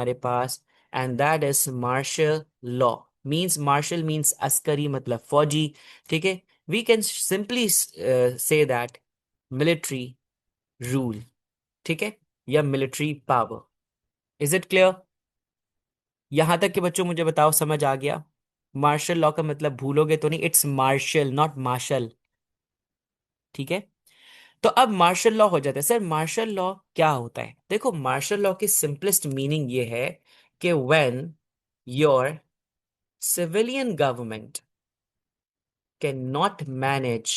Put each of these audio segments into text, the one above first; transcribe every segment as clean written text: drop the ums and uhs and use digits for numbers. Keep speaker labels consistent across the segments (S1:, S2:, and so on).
S1: हमारे पास, and that is martial law. Means martial means अस्करी, मतलब फौजी। ठीक है, we can simply say that military rule. ठीक है, या military power. Is it clear? यहां तक के बच्चों मुझे बताओ, समझ आ गया? मार्शल लॉ का मतलब भूलोगे तो नहीं, इट्स मार्शल नॉट मार्शल। ठीक है, तो अब मार्शल लॉ हो जाता है। सर मार्शल लॉ क्या होता है? देखो, मार्शल लॉ की सिंपलेस्ट मीनिंग ये है कि when your civilian government can not manage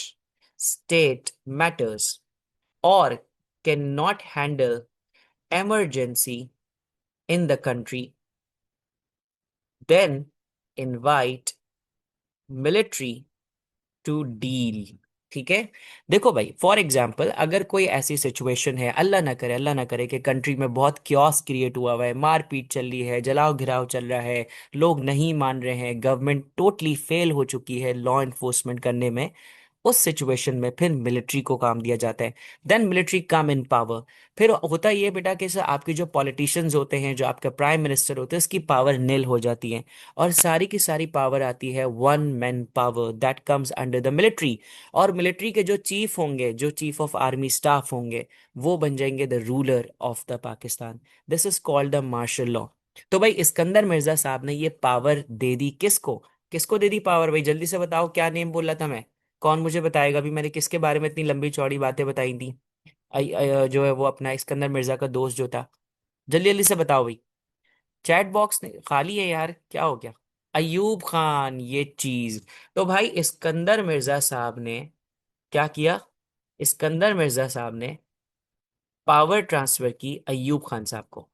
S1: state matters और can not handle emergency in the country, then invite military to deal. ठीक है, देखो भाई, फॉर एग्जाम्पल अगर कोई ऐसी सिचुएशन है, अल्लाह ना करे कि कंट्री में बहुत क्योस क्रिएट हुआ है, मारपीट चल रही है, जलाओ घिराव चल रहा है, लोग नहीं मान रहे हैं, गवर्नमेंट टोटली फेल हो चुकी है लॉ इन्फोर्समेंट करने में, उस सिचुएशन में फिर मिलिट्री को काम दिया जाता है। देन मिलिट्री कम इन पावर। फिर होता ये बेटा कि सर आपके जो पॉलिटिशियंस होते हैं, जो आपके प्राइम मिनिस्टर होते हैं, उसकी पावर निल हो जाती है, और सारी की सारी पावर आती है one man power that comes under the military. और मिलिट्री के जो चीफ होंगे, जो चीफ ऑफ आर्मी स्टाफ होंगे, वो बन जाएंगे the ruler of the Pakistan. This is called the martial law. तो भाई इस्कंदर मिर्जा साहब ने ये पावर दे दी किसको? किसको दे दी पावर भाई? जल्दी से बताओ, क्या नेम बोला था मैं? कौन मुझे बताएगा? अभी मैंने किसके बारे में इतनी लंबी चौड़ी बातें बताई थी? जो है वो अपना इस्कंदर मिर्जा का दोस्त जो था। जल्दी जल्दी से बताओ भाई, चैट बॉक्स खाली है यार, क्या हो गया? अयूब खान, ये चीज। तो भाई इस्कंदर मिर्जा साहब ने क्या किया? इस्कंदर मिर्जा साहब ने पावर ट्रांसफर की अयूब खान साहब को,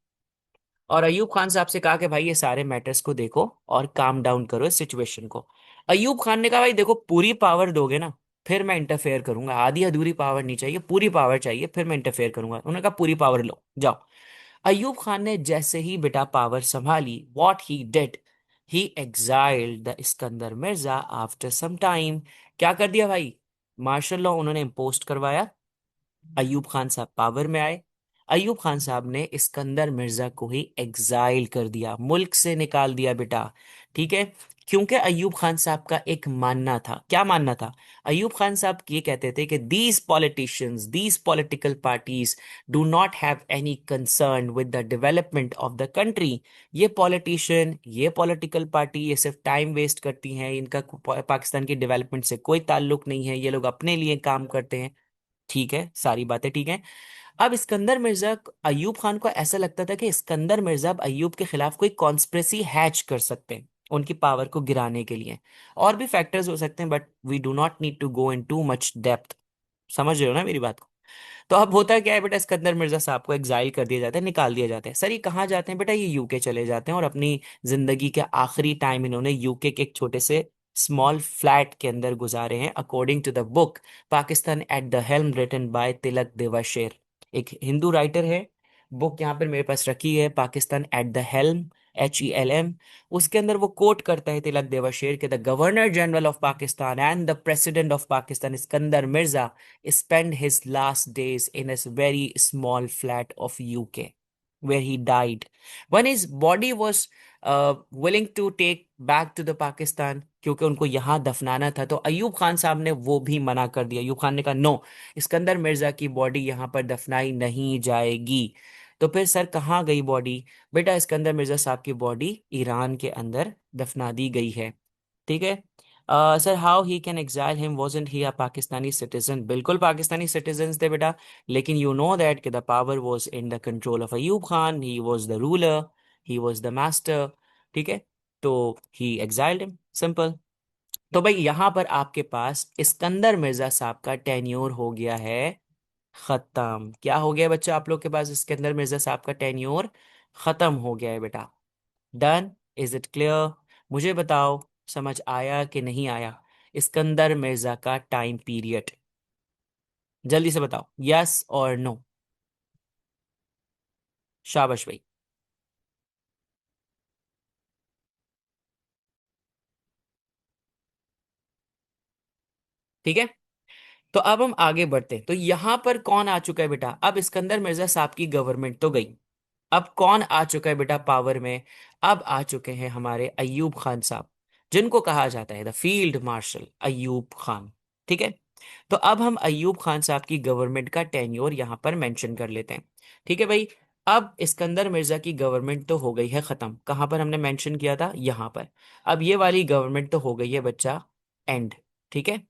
S1: और अयूब खान साहब से कहा कि भाई ये सारे मैटर्स को देखो और काम डाउन करो इस सिचुएशन को। अयूब खान ने कहा भाई देखो, पूरी पावर दोगे ना फिर मैं इंटरफेयर करूंगा, आधी अधूरी पावर नहीं चाहिए, पूरी पावर चाहिए, फिर मैं इंटरफेयर करूंगा। उन्होंने कहा पूरी पावर लो, जाओ। अयूब खान ने जैसे ही बेटा पावर संभाली, what he did, he exiled the Iskander Mirza after some time. क्या कर दिया भाई? मार्शल लॉ उन्होंने इम्पोज करवाया। अयूब खान साहब पावर में आए। अयूब खान साहब ने इस्कंदर मिर्जा को ही एग्जाइल कर दिया, मुल्क से निकाल दिया बेटा। ठीक है, क्योंकि अयूब खान साहब का एक मानना था। क्या मानना था? अयूब खान साहब ये कहते थे कि these politicians, these political parties do not have any concern with the development of the country. ये पॉलिटिशियन, ये पॉलिटिकल पार्टी, ये सिर्फ टाइम वेस्ट करती हैं, इनका पाकिस्तान की डेवलपमेंट से कोई ताल्लुक नहीं है, ये लोग अपने लिए काम करते हैं। ठीक है, सारी बातें ठीक है। अब इस्कंदर मिर्जा, अयूब खान को ऐसा लगता था कि इस्कंदर मिर्जा अब अयूब के खिलाफ कोई कॉन्स्पिरेसी हैच कर सकते हैं उनकी पावर को गिराने के लिए। और भी फैक्टर्स हो सकते हैं, but we do not need to go in too much depth. समझ रहे हो ना मेरी बात को? तो अब होता क्या है बेटा, इस्कंदर मिर्जा साहब को एग्जाइल कर दिया जाता है, निकाल दिया जाता है। सर ये कहाँ जाते हैं बेटा? ये यूके चले जाते हैं, और अपनी जिंदगी के आखिरी टाइम इन्होंने यूके के एक छोटे से स्मॉल फ्लैट के अंदर गुजारे हैं, according to the book Pakistan at the helm written by Tilak Devasher. एक हिंदू राइटर है, बुक यहाँ पर मेरे पास रखी है, Pakistan at the helm, HELM। उसके अंदर वो कोट करता है तिलक देवाशेर के, the governor general of Pakistan and the president of Pakistan Iskander Mirza spent his last days in a very small flat of UK, where he died. When his body was willing to take back to the Pakistan, क्योंकि उनको यहाँ दफनाना था, तो अयूब खान साहब ने वो भी मना कर दिया। अयूब खान ने कहा नो, इस्कंदर मिर्जा की बॉडी यहाँ पर दफनाई नहीं जाएगी। तो फिर सर कहाँ गई बॉडी? बेटा इस्कंदर मिर्जा साहब की बॉडी ईरान के अंदर दफना दी गई है। ठीक है। Sir how he can exile him, wasn't he a Pakistani citizen? बिल्कुल पाकिस्तानी सिटीजन थे बेटा, लेकिन यू नो दैट कि the power was in the control of Ayub Khan, he was the ruler, he was the master. ठीक है, तो ही एग्जाइल्ड हिम, सिंपल। तो भाई यहां पर आपके पास इस्कंदर मिर्जा साहब का टेन्योर हो गया है खत्म। क्या हो गया बच्चा आप लोग के पास? इस्कंदर मिर्जा साहब का टेन्योर खत्म हो गया है बेटा। डन? Is it clear? मुझे बताओ, समझ आया कि नहीं आया इस्कंदर मिर्जा का टाइम पीरियड? जल्दी से बताओ, यस और नो। शाबाश भाई। ठीक है, तो अब हम आगे बढ़ते हैं। तो यहां पर कौन आ चुका है बेटा? अब इस्कंदर मिर्जा साहब की गवर्नमेंट तो गई, अब कौन आ चुका है बेटा पावर में? अब आ चुके हैं हमारे अयूब खान साहब, जिनको कहा जाता है the field marshal Ayub Khan. ठीक है, तो अब हम अयूब खान साहब की गवर्नमेंट का टेन्योर यहां पर मेंशन कर लेते हैं। ठीक है भाई, अब इस्कंदर मिर्जा की गवर्नमेंट तो हो गई है खत्म, कहां पर हमने मेंशन किया था, यहां पर। अब ये वाली गवर्नमेंट तो हो गई है बच्चा एंड। ठीक है,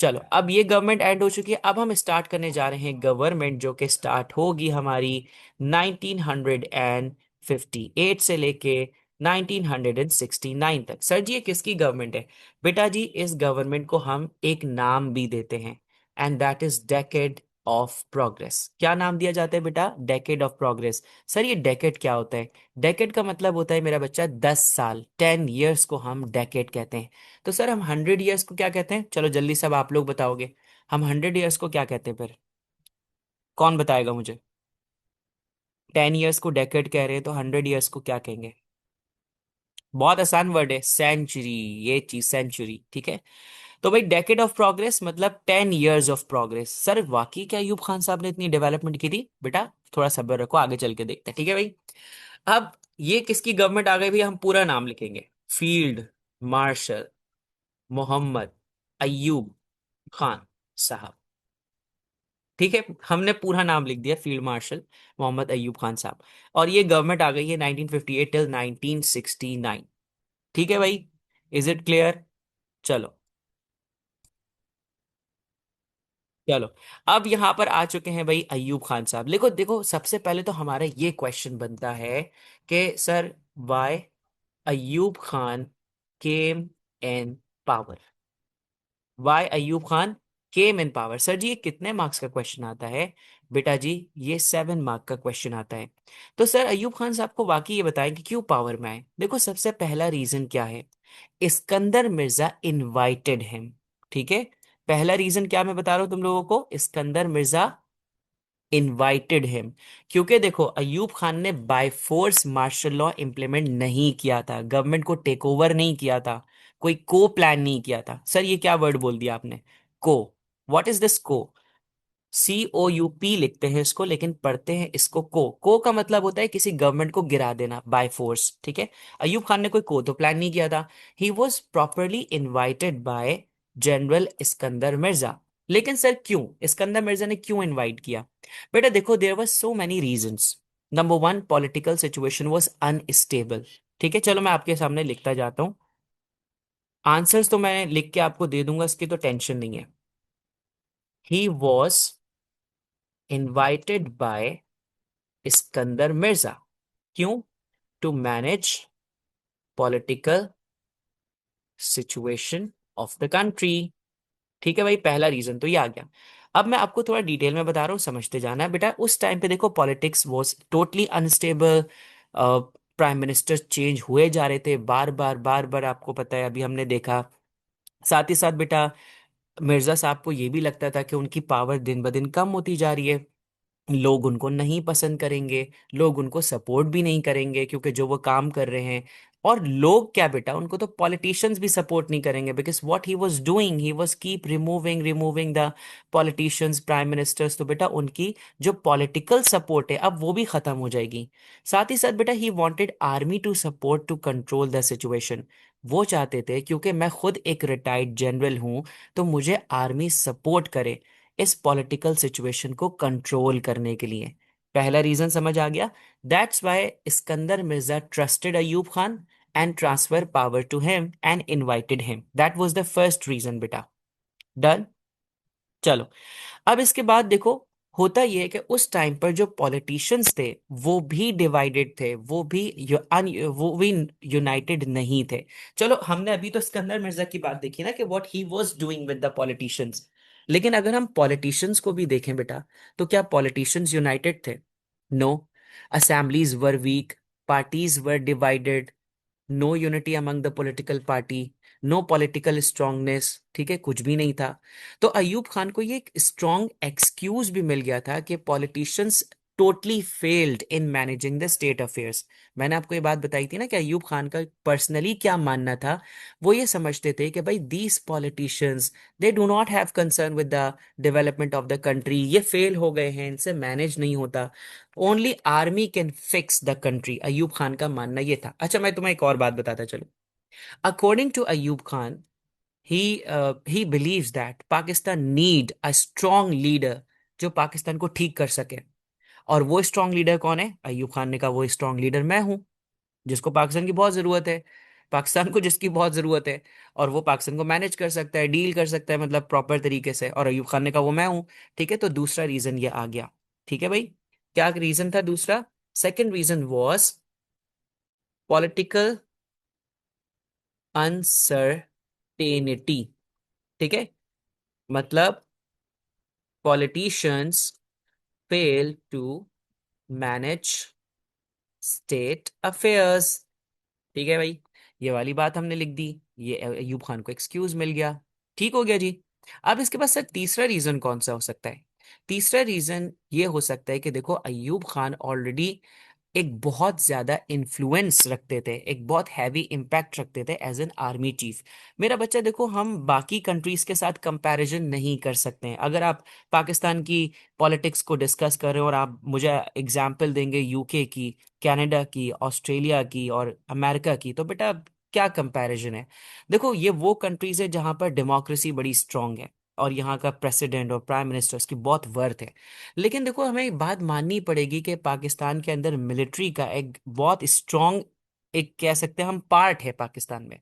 S1: चलो अब ये गवर्नमेंट एंड हो चुकी है, अब हम स्टार्ट करने जा रहे हैं गवर्नमेंट, जो कि स्टार्ट होगी हमारी 1958 से लेके 1969 तक। सर जी ये किसकी गवर्नमेंट है? बेटा जी इस गवर्नमेंट को हम एक नाम भी देते हैं, and that is decade of progress. क्या नाम दिया जाता है बेटा? Decade of progress. सर ये डेकेड क्या होता है? डेकेड का मतलब होता है मेरा बच्चा 10 साल, 10 ईयर्स को हम डेकेड कहते हैं। तो सर हम 100 ईयर्स को क्या कहते हैं? चलो जल्दी सब आप लोग बताओगे, हम 100 ईयर्स को क्या कहते हैं फिर? कौन बताएगा मुझे? 10 ईयर्स को डेकेड कह रहे हैं, तो 100 ईयर्स को क्या कहेंगे? बहुत आसान वर्ड है, सेंचुरी। ये चीज सेंचुरी, ठीक है। तो भाई डेकेड ऑफ प्रोग्रेस मतलब 10 ईयर्स ऑफ प्रोग्रेस। सर वाकई क्या अयूब खान साहब ने इतनी डेवलपमेंट की थी? बेटा थोड़ा सब्र रखो, आगे चल के देखते हैं। ठीक है भाई, अब ये किसकी गवर्नमेंट आ गई भाई? हम पूरा नाम लिखेंगे, फील्ड मार्शल मोहम्मद अयूब खान साहब। ठीक है, हमने पूरा नाम लिख दिया, फील्ड मार्शल मोहम्मद अयूब खान साहब। और ये गवर्नमेंट आ गई है 1958 टिल 1969। ठीक है भाई, इज इट क्लियर? चलो, चलो अब यहां पर आ चुके हैं भाई अयूब खान साहब। देखो देखो, सबसे पहले तो हमारा ये क्वेश्चन बनता है कि सर वाई अयूब खान केम इन पावर? वाई अयूब खान केम इन पावर? सर जी ये कितने मार्क्स का क्वेश्चन आता है? बेटा जी ये 7 मार्क का क्वेश्चन आता है। तो सर अयूब खान साहब को वाकई ये बताएं कि क्यों पावर में आए। देखो सबसे पहला रीजन क्या है, इस्कंदर मिर्जा इनवाइटेड हिम। ठीक है, पहला रीजन क्या मैं बता रहा हूं तुम लोगों को, इस्कंदर मिर्जा इनवाइटेड हिम। क्योंकि देखो अयूब खान ने by force martial law implement नहीं किया था, गवर्नमेंट को टेक ओवर नहीं किया था, कोई को प्लान नहीं किया था। सर ये क्या वर्ड बोल दिया आपने? को? व्हाट इज दिस को? COUP लिखते हैं इसको, लेकिन पढ़ते हैं इसको को का मतलब होता है किसी गवर्नमेंट को गिरा देना बाय फोर्स। ठीक है, अयूब खान ने कोई को तो प्लान नहीं किया था। He was properly invited by general Iskander Mirza. लेकिन सर क्यों इस्कंदर मिर्जा ने क्यों इनवाइट किया? बेटा देखो there were so many reasons. Number one, political situation was unstable. ठीक है, चलो मैं आपके सामने लिखता जाता हूँ, आंसर्स तो मैं लिख के आपको दे दूंगा, इसकी तो टेंशन नहीं है। He was invited by Iskander Mirza. क्यों? To manage political situation of the country. ठीक है भाई, पहला रीजन तो ये आ गया। अब मैं आपको थोड़ा डिटेल में बता रहा हूँ, समझते जाना है बेटा। उस टाइम पे देखो politics was totally unstable, prime minister change हुए जा रहे थे बार बार बार बार, आपको पता है अभी हमने देखा। साथ ही साथ बेटा मिर्जा साहब को ये भी लगता था कि उनकी पावर दिन ब दिन कम होती जा रही है, लोग उनको नहीं पसंद करेंगे, लोग उनको सपोर्ट भी नहीं करेंगे क्योंकि जो वो काम कर रहे हैं। और लोग क्या बेटा, उनको तो पॉलिटिशियंस भी सपोर्ट नहीं करेंगे, because what he was doing, he was keep removing removing the politicians prime ministers. तो बेटा उनकी जो पॉलिटिकल सपोर्ट है अब वो भी खत्म हो जाएगी। साथ ही साथ बेटा he wanted army to support to control the situation. वो चाहते थे, क्योंकि मैं खुद एक रिटायर्ड जनरल हूं, तो मुझे आर्मी सपोर्ट करे इस पॉलिटिकल सिचुएशन को कंट्रोल करने के लिए। पहला रीजन समझ आ गया? That's why Iskander Mirza trusted Ayub Khan and transfer power to him and invited him. That was the first reason बेटा। डन। चलो अब इसके बाद देखो, होता यह है कि उस टाइम पर जो पॉलिटिशियंस थे वो भी डिवाइडेड थे, वो भी यूनाइटेड नहीं थे। चलो हमने अभी तो सिकंदर मिर्जा की बात देखी ना कि what he was doing with the politicians, लेकिन अगर हम पॉलिटिशियंस को भी देखें बेटा, तो क्या पॉलिटिशियंस यूनाइटेड थे? No. Assemblies were weak, parties were divided, no unity among the political party, no political strongness. ठीक है, कुछ भी नहीं था। तो अयूब खान को ये एक स्ट्रांग एक्सक्यूज भी मिल गया था कि politicians totally failed in managing the state affairs. मैंने आपको ये बात बताई थी ना कि अयूब खान का पर्सनली क्या मानना था। वो ये समझते थे कि भाई these politicians, they do not have concern with the development of the country, ये फेल हो गए हैं, इनसे मैनेज नहीं होता, only army can fix the country. Ayub Khan का मानना ये था। अच्छा, मैं तुम्हें एक और बात बताता चलूं। According to Ayub Khan, he he believes that Pakistan need a strong leader जो पाकिस्तान को ठीक कर सके। और वो स्ट्रॉन्ग लीडर कौन है? अयूब खान ने कहा वो स्ट्रॉन्ग लीडर मैं हूं, जिसको पाकिस्तान की बहुत जरूरत है, पाकिस्तान को जिसकी बहुत जरूरत है, और वो पाकिस्तान को मैनेज कर सकता है, डील कर सकता है, मतलब प्रॉपर तरीके से। और अयूब खान ने कहा वो मैं हूं। ठीक है, तो दूसरा रीजन ये आ गया। ठीक है भाई, क्या रीजन था दूसरा? Second reason was political uncertainty. ठीक है, मतलब politicians fail to manage state affairs. ठीक है भाई, ये वाली बात हमने लिख दी, ये अयूब खान को एक्सक्यूज मिल गया। ठीक हो गया जी। अब इसके बाद सर तीसरा रीजन कौन सा हो सकता है? तीसरा रीजन ये हो सकता है कि देखो अयूब खान ऑलरेडी एक बहुत ज्यादा इन्फ्लुएंस रखते थे, एक बहुत हैवी इम्पैक्ट रखते थे एज एन आर्मी चीफ। मेरा बच्चा देखो, हम बाकी कंट्रीज के साथ कंपैरिजन नहीं कर सकते हैं। अगर आप पाकिस्तान की पॉलिटिक्स को डिस्कस कर रहे हो और आप मुझे एग्जाम्पल देंगे यूके की, कनाडा की, ऑस्ट्रेलिया की और अमेरिका की, तो बेटा क्या कंपैरिजन है? देखो, ये वो कंट्रीज है जहां पर डेमोक्रेसी बड़ी स्ट्रांग है और यहाँ का प्रेसिडेंट और प्राइम मिनिस्टर्स की बहुत वर्थ है। लेकिन देखो, हमें एक बात माननी पड़ेगी कि पाकिस्तान के अंदर मिलिट्री का एक बहुत स्ट्रांग, एक कह सकते हैं हम, पार्ट है पाकिस्तान में।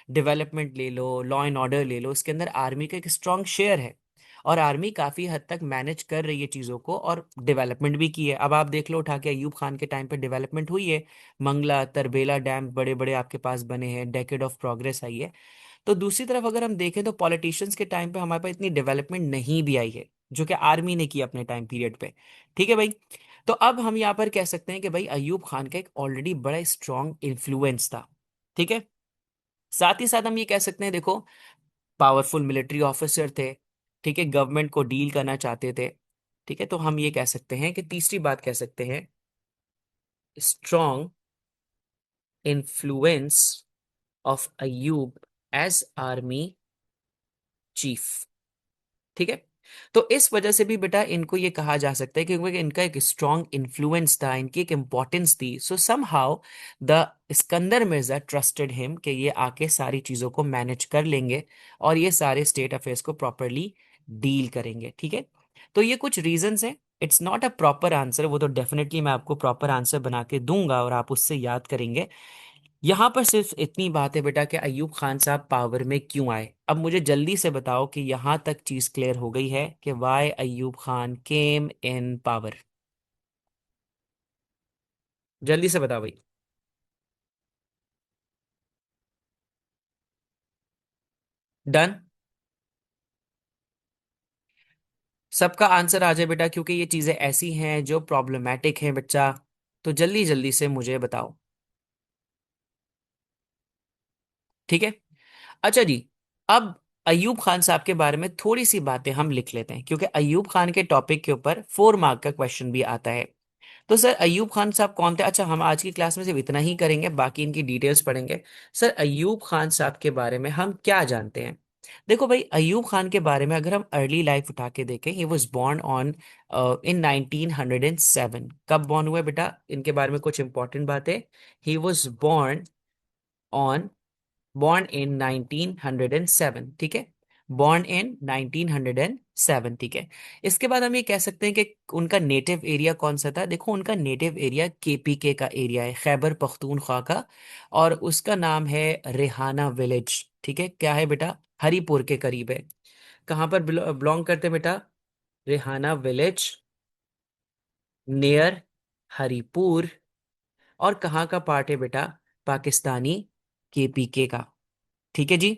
S1: डेवलपमेंट ले लो, लॉ एंड ऑर्डर ले लो, इसके अंदर आर्मी का एक स्ट्रांग शेयर है। और आर्मी काफी हद तक मैनेज कर रही है चीजों को और डेवलपमेंट भी की है। अब आप देख लो, उठा के अयूब खान के टाइम पे डेवलपमेंट हुई है। मंगला तरबेला डैम बड़े बड़े आपके पास बने हैं, डेकेड ऑफ प्रोग्रेस आई है। तो दूसरी तरफ अगर हम देखें तो पॉलिटिशियंस के टाइम पे हमारे पास इतनी डेवलपमेंट नहीं भी आई है, जो कि आर्मी ने की अपने टाइम पीरियड पे। ठीक है भाई, तो अब हम यहाँ पर कह सकते हैं कि भाई अयूब खान का एक ऑलरेडी बड़ा स्ट्रांग इन्फ्लुएंस था। ठीक है, साथ ही साथ हम ये कह सकते हैं, देखो, पावरफुल मिलिट्री ऑफिसर थे। ठीक है, गवर्नमेंट को डील करना चाहते थे। ठीक है, तो हम ये कह सकते हैं कि तीसरी बात कह सकते हैं, strong influence of Ayub as army chief. ठीक है, तो इस वजह से भी बेटा इनको ये कहा जा सकता है क्योंकि इनका एक स्ट्रॉन्ग इन्फ्लुएंस था, इनकी एक इंपॉर्टेंस थी। So somehow the Sikandar Mirza trusted him कि ये आके सारी चीजों को मैनेज कर लेंगे और ये सारे स्टेट अफेयर्स को प्रॉपरली डील करेंगे। ठीक है, तो ये कुछ रीजंस हैं। It's not a proper answer, वो तो डेफिनेटली मैं आपको प्रॉपर आंसर बना के दूंगा और आप उससे याद करेंगे। यहां पर सिर्फ इतनी बात है बेटा कि अयूब खान साहब पावर में क्यों आए। अब मुझे जल्दी से बताओ कि यहां तक चीज क्लियर हो गई है कि वाई अयूब खान केम इन पावर। जल्दी से बताओ भाई। डन। सबका आंसर आ जाए बेटा, क्योंकि ये चीजें ऐसी हैं जो प्रॉब्लमेटिक हैं बच्चा। तो जल्दी जल्दी से मुझे बताओ। ठीक है, अच्छा जी। अब अयूब खान साहब के बारे में थोड़ी सी बातें हम लिख लेते हैं, क्योंकि अयूब खान के टॉपिक के ऊपर 4 मार्क का क्वेश्चन भी आता है। तो सर अयूब खान साहब कौन थे? अच्छा, हम आज की क्लास में सिर्फ इतना ही करेंगे, बाकी इनकी डिटेल्स पढ़ेंगे। सर अयूब खान साहब के बारे में हम क्या जानते हैं? देखो भाई, अयूब खान के बारे में अगर हम अर्ली लाइफ उठा के देखें, he was born on in 1907। कब बॉर्न हुए बेटा? इनके बारे में कुछ इंपॉर्टेंट बातें। He was on born in 1907। ठीक है, बॉर्न इन 1907। ठीक है, इसके बाद हम ये कह सकते हैं कि उनका नेटिव एरिया कौन सा था। देखो, उनका नेटिव एरिया केपीके का एरिया है, खैबर पख्तूनख्वा का, और उसका नाम है रेहाना विलेज। ठीक है, क्या है बेटा? हरीपुर के करीब है। कहाँ पर बिलोंग करते हैं बेटा? Rehana village, near Haripur. और कहाँ का पार्ट है बेटा? पाकिस्तानी केपीके का। ठीक है जी।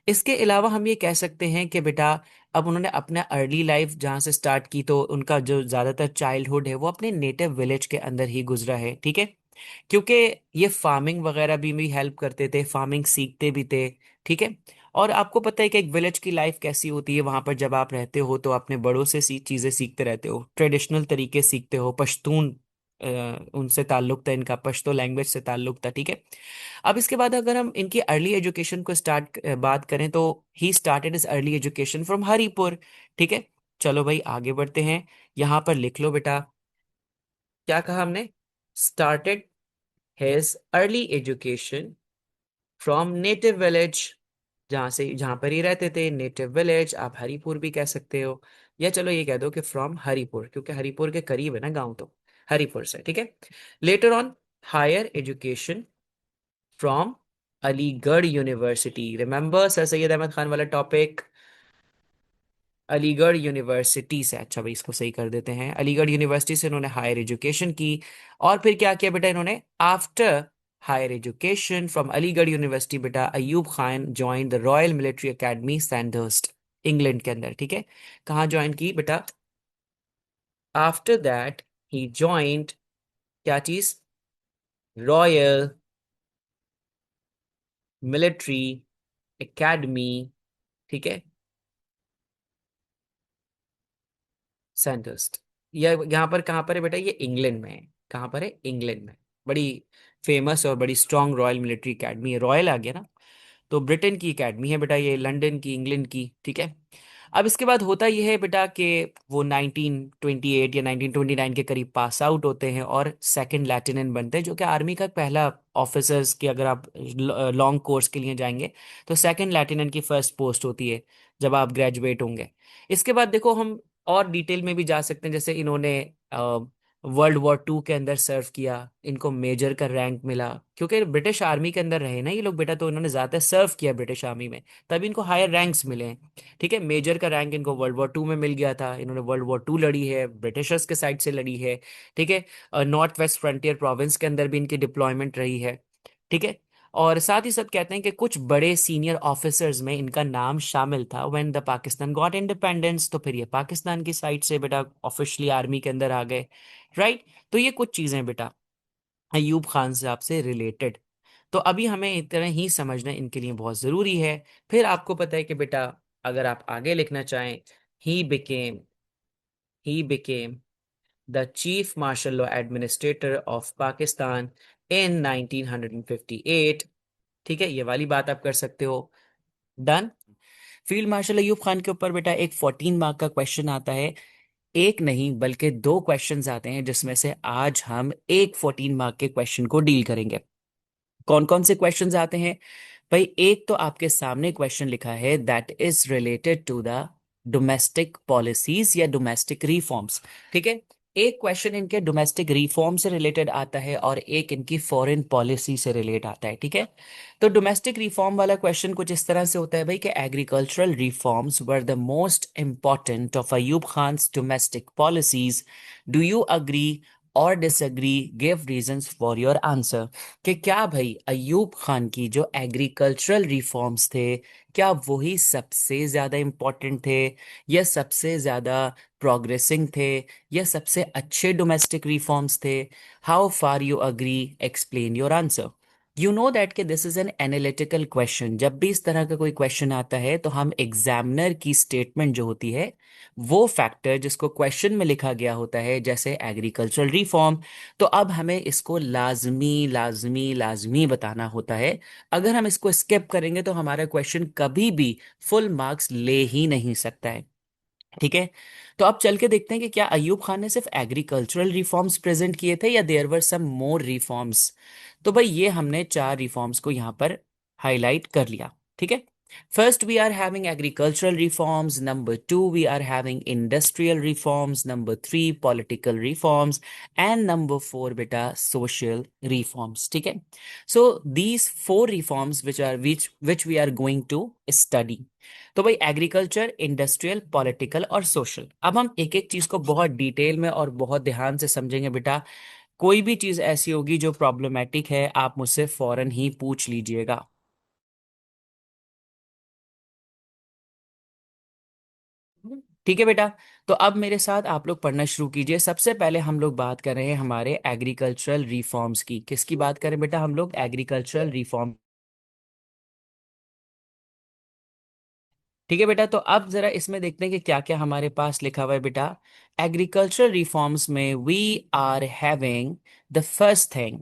S1: इसके अलावा हम ये कह सकते हैं कि बेटा अब उन्होंने अपना अर्ली लाइफ जहाँ से स्टार्ट की, तो उनका जो ज़्यादातर चाइल्डहुड है वो अपने नेटिव विलेज के अंदर ही गुजरा है। ठीक है, क्योंकि ये फार्मिंग वगैरह भी हेल्प करते थे, फार्मिंग सीखते भी थे। ठीक है, और आपको पता है कि एक विलेज की लाइफ कैसी होती है, वहां पर जब आप रहते हो तो अपने बड़ों से चीजें सीखते रहते हो, ट्रेडिशनल तरीके सीखते हो, पश्तून उनसे ताल्लुक था, इनका पश्तो लैंग्वेज से ताल्लुक था, ठीक है। अब इसके बाद अगर हम इनकी अर्ली एजुकेशन को स्टार्ट बात करें तो he started is early education from Haripur, ठीक है। चलो भाई आगे बढ़ते हैं, यहां पर लिख लो बेटा, क्या कहा हमने, started his early education from native village, जहां पर ही रहते थे, नेटिव विलेज, आप हरिपुर भी कह सकते हो, या चलो ये कह दो कि फ्रॉम हरिपुर, क्योंकि हरिपुर के करीब है ना गांव, तो हरिपुर से, ठीक है। Letter on higher education from Aligarh university, remember sir Syed Ahmad Khan वाला टॉपिक, अलीगढ़ यूनिवर्सिटी से, अच्छा भाई इसको सही कर देते हैं, अलीगढ़ यूनिवर्सिटी से इन्होंने हायर एजुकेशन की। और फिर क्या किया बेटा इन्होंने, after higher education from Aligarh university बेटा, Ayub Khan join the Royal Military Academy Sandhurst, England के अंदर, ठीक है। कहाँ ज्वाइन की बेटा, आफ्टर दैट ही ज्वाइंट, क्या चीज, रॉयल मिलिट्री एकेडमी, ठीक है, सैंडहर्स्ट। यह यहाँ पर कहाँ पर है बेटा, ये इंग्लैंड में है, कहाँ पर है, इंग्लैंड में। बड़ी फेमस और बड़ी स्ट्रांग रॉयल मिलिट्री एकेडमी है, रॉयल आ गया ना, तो ब्रिटेन की एकेडमी है बेटा ये, लंदन की, इंग्लैंड की, ठीक है। अब इसके बाद होता यह है बेटा कि वो 1928 या 1929 के करीब पास आउट होते हैं और सेकंड लेफ्टिनेंट बनते हैं, जो कि आर्मी का पहला ऑफिसर्स की, अगर आप लॉन्ग कोर्स के लिए जाएंगे तो सेकंड लेफ्टिनेंट की फर्स्ट पोस्ट होती है जब आप ग्रेजुएट होंगे। इसके बाद देखो हम और डिटेल में भी जा सकते हैं, जैसे इन्होंने वर्ल्ड वॉर 2 के अंदर सर्व किया, इनको मेजर का रैंक मिला, क्योंकि ब्रिटिश आर्मी के अंदर रहे ना ये लोग बेटा, तो इन्होंने ज्यादा सर्व किया ब्रिटिश आर्मी में, तभी इनको हायर रैंक्स मिले हैं, ठीक है। मेजर का रैंक इनको वर्ल्ड वॉर 2 में मिल गया था, इन्होंने वर्ल्ड वॉर 2 लड़ी है, ब्रिटिशर्स के साइड से लड़ी है, ठीक है। नॉर्थ वेस्ट फ्रंटियर प्रोविंस के अंदर भी इनकी डिप्लॉयमेंट रही है, ठीक है। और साथ ही साथ कहते हैं कि कुछ बड़े सीनियर ऑफिसर्स में इनका नाम शामिल था when the Pakistan got independence, तो फिर ये पाकिस्तान की साइड से बेटा ऑफिशियली आर्मी के अंदर आ गए, राइट। तो ये कुछ चीजें बेटा अयूब खान साहब से रिलेटेड, तो अभी हमें इतना ही समझना इनके लिए बहुत जरूरी है। फिर आपको पता है कि बेटा अगर आप आगे लिखना चाहें, he became he became the chief martial law administrator of Pakistan in 1958, ठीक है, ये वाली बात आप कर सकते हो, done. Field marshal Ayub Khan के ऊपर बेटा एक 14 मार्क का क्वेश्चन आता है, एक नहीं बल्कि दो क्वेश्चंस आते हैं, जिसमें से आज हम एक 14 मार्क के क्वेश्चन को डील करेंगे। कौन कौन से क्वेश्चंस आते हैं भाई, एक तो आपके सामने क्वेश्चन लिखा है that is related to the domestic policies या डोमेस्टिक रिफॉर्म्स, ठीक है। एक क्वेश्चन इनके डोमेस्टिक रिफॉर्म से रिलेटेड आता है और एक इनकी फॉरेन पॉलिसी से रिलेट आता है, ठीक है। तो डोमेस्टिक रिफॉर्म वाला क्वेश्चन कुछ इस तरह से होता है भाई कि agricultural reforms were the most important of Ayub Khan's domestic policies, do you agree और disagree, give reasons for your answer, कि क्या भाई अयूब खान की जो एग्रीकल्चरल रिफॉर्म्स थे, क्या वही सबसे ज्यादा इंपॉर्टेंट थे, या सबसे ज्यादा प्रोग्रेसिंग थे, या सबसे अच्छे डोमेस्टिक रिफॉर्म्स थे, how far you agree, explain your answer. You know that कि this is an analytical question, जब भी इस तरह का कोई क्वेश्चन आता है तो हम एग्जामिनर की स्टेटमेंट जो होती है, वो फैक्टर जिसको क्वेश्चन में लिखा गया होता है, जैसे एग्रीकल्चरल रिफॉर्म, तो अब हमें इसको लाजमी लाजमी लाजमी बताना होता है। अगर हम इसको स्किप करेंगे तो हमारा क्वेश्चन कभी भी फुल मार्क्स ले ही नहीं सकता है, ठीक है। तो अब चल के देखते हैं कि क्या अयूब खान ने सिर्फ एग्रीकल्चरल रिफॉर्म्स प्रेजेंट किए थे या there were some more reforms. तो भाई ये हमने चार रिफॉर्म्स को यहां पर हाईलाइट कर लिया, ठीक है। First we are having agricultural reforms, number two we are having industrial reforms, number three political reforms, and number four बेटा सोशल रिफॉर्म्स, ठीक है। So these four reforms which we are going to study. तो भाई agriculture, industrial, political और social, अब हम एक एक चीज को बहुत डिटेल में और बहुत ध्यान से समझेंगे बेटा। कोई भी चीज ऐसी होगी जो प्रॉब्लमेटिक है आप मुझसे फौरन ही पूछ लीजिएगा, ठीक है बेटा। तो अब मेरे साथ आप लोग पढ़ना शुरू कीजिए। सबसे पहले हम लोग बात कर रहे हैं हमारे एग्रीकल्चरल रिफॉर्म्स की, किसकी बात करें बेटा हम लोग, एग्रीकल्चरल रिफॉर्म ठीक है बेटा, तो अब जरा इसमें देखते हैं कि क्या क्या हमारे पास लिखा हुआ है बेटा। एग्रीकल्चरल रिफॉर्म्स में we are having the first thing,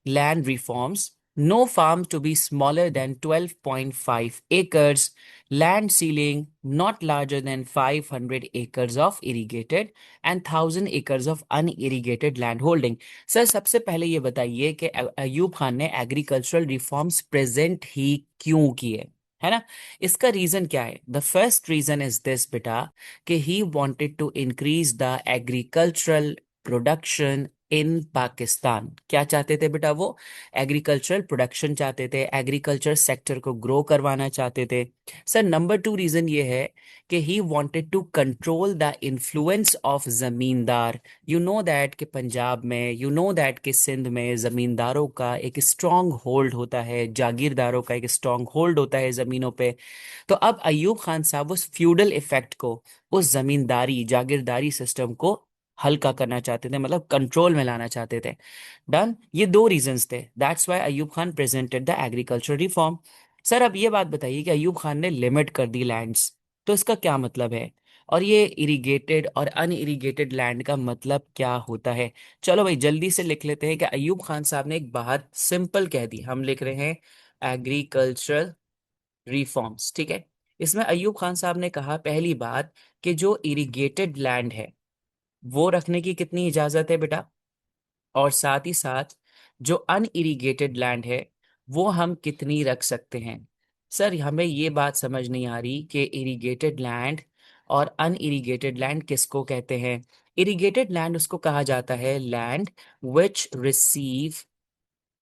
S1: land reforms, no farm to be smaller than 12.5 acres, land ceiling not larger than 500 acres of irrigated and 1000 acres of unirrigated land holding। Sir सबसे पहले ये बताइए कि अयूब खान ने agricultural reforms present ही क्यों किए, है ना। इसका रीजन क्या है? The first reason is this बेटा, कि he wanted to increase the agricultural production in Pakistan. क्या चाहते थे बेटा वो? एग्रीकल्चरल प्रोडक्शन चाहते थे, एग्रीकल्चर सेक्टर को ग्रो करवाना चाहते थे। सर नंबर टू रीजन ये है कि he wanted to control the influence of zamindar. You know that कि पंजाब में, यू नो दैट कि सिंध में जमींदारों का एक स्ट्रांग होल्ड होता है, जागीरदारों का एक स्ट्रांग होल्ड होता है जमीनों पे। तो अब अयूब खान साहब उस फ्यूडल इफेक्ट को, उस जमींदारी जागीरदारी सिस्टम को हल्का करना चाहते थे, मतलब कंट्रोल में लाना चाहते थे। डन, ये दो रीजंस थे, that's why Ayub Khan presented the agriculture reform. Sir अब ये बात बताइए कि अयूब खान ने लिमिट कर दी लैंड्स, तो इसका क्या मतलब है? और ये इरिगेटेड और अनइरिगेटेड लैंड का मतलब क्या होता है? चलो भाई जल्दी से लिख लेते हैं कि अयूब खान साहब ने एक बात सिंपल कह दी। हम लिख रहे हैं एग्रीकल्चरल रिफॉर्म्स, ठीक है। इसमें अयूब खान साहब ने कहा पहली बात कि जो इरिगेटेड लैंड है वो रखने की कितनी इजाजत है बेटा, और साथ ही साथ जो अनइरिगेटेड लैंड है वो हम कितनी रख सकते हैं। सर हमें ये बात समझ नहीं आ रही कि इरिगेटेड लैंड और अनइरिगेटेड लैंड किसको कहते हैं। इरिगेटेड लैंड उसको कहा जाता है land which receive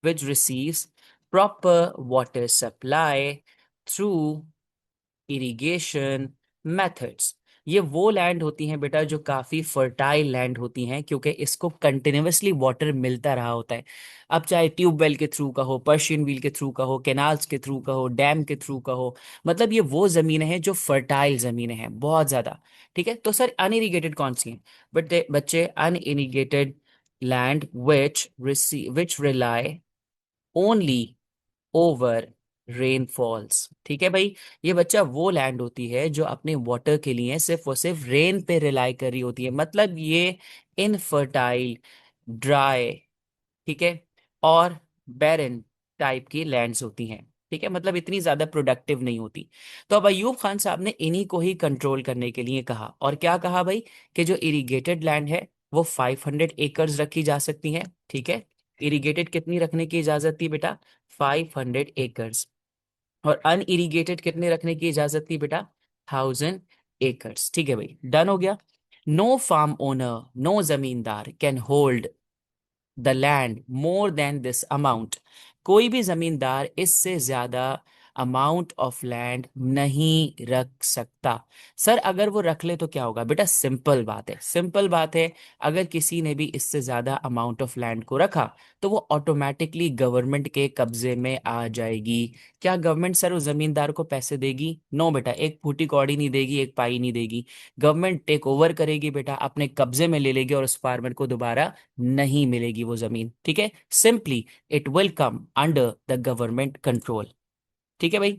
S1: which receives proper water supply through irrigation methods. ये वो लैंड होती हैं बेटा जो काफी फर्टाइल लैंड होती हैं, क्योंकि इसको कंटिन्यूअसली वाटर मिलता रहा होता है। अब चाहे ट्यूबवेल के थ्रू का हो, पर्शियन व्हील के थ्रू का हो, कैनाल्स के थ्रू का हो, डैम के थ्रू का हो, मतलब ये वो जमीनें हैं जो फर्टाइल जमीनें हैं बहुत ज्यादा। ठीक है, तो सर अनइरिगेटेड कौन सी हैं? बट बच्चे unirrigated land which rely only over rainfalls. ठीक है भाई, ये बच्चा वो लैंड होती है जो अपने वाटर के लिए सिर्फ और सिर्फ रेन पे रिलाई कर रही होती है, मतलब ये इनफर्टाइल, ड्राई, ठीक है, और बैरन टाइप की लैंड्स होती हैं। ठीक है, मतलब इतनी ज्यादा प्रोडक्टिव नहीं होती। तो अब अयूब खान साहब ने इन्हीं को ही कंट्रोल करने के लिए कहा, और क्या कहा भाई कि जो इरिगेटेड लैंड है वो 500 एकर्स रखी जा सकती हैं। ठीक है, इरिगेटेड कितनी रखने की इजाजत थी बेटा? 500 एकर्स। और अनइरिगेटेड कितने रखने की इजाजत थी बेटा? 1000 एकर्स। ठीक है भाई, डन हो गया। नो फार्म ओनर, नो जमींदार can hold the land more than this amount. कोई भी जमींदार इससे ज्यादा अमाउंट ऑफ लैंड नहीं रख सकता। सर अगर वो रख ले तो क्या होगा बेटा? सिंपल बात है, सिंपल बात है। अगर किसी ने भी इससे ज्यादा अमाउंट ऑफ लैंड को रखा तो वो ऑटोमेटिकली गवर्नमेंट के कब्जे में आ जाएगी। क्या गवर्नमेंट सर उस जमींदार को पैसे देगी? नो बेटा, एक फूटी कौड़ी नहीं देगी, एक पाई नहीं देगी। गवर्नमेंट टेक ओवर करेगी बेटा, अपने कब्जे में ले लेगी, और उस फार्मर को दोबारा नहीं मिलेगी वो जमीन। ठीक है, simply it will come under the government control. ठीक है भाई,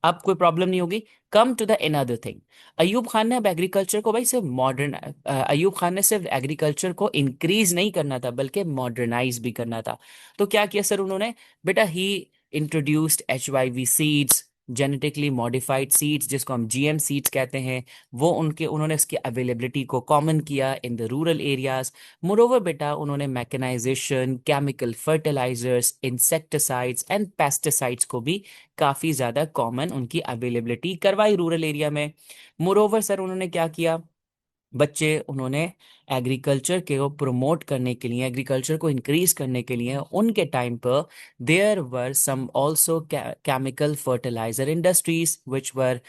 S1: अब कोई प्रॉब्लम नहीं होगी। Come to the another thing, Ayub Khan ने अब एग्रीकल्चर को भाई सिर्फ मॉडर्न, अयूब खान ने सिर्फ एग्रीकल्चर को इंक्रीज नहीं करना था बल्कि मॉडर्नाइज भी करना था। तो क्या किया सर उन्होंने? बेटा he introduced HYV seeds, genetically modified seeds, जिसको हम GM सीड्स कहते हैं, वो उन्होंने इसकी अवेलेबिलिटी को कॉमन किया in the rural areas. Moreover बेटा उन्होंने mechanisation, chemical fertilisers, insecticides and pesticides को भी काफ़ी ज़्यादा कॉमन उनकी अवेलेबिलिटी करवाई रूरल एरिया में। मोरोवर सर उन्होंने क्या किया बच्चे? उन्होंने एग्रीकल्चर के को प्रमोट करने के लिए, एग्रीकल्चर को इंक्रीज करने के लिए उनके टाइम पर there were some also chemical fertiliser industries which were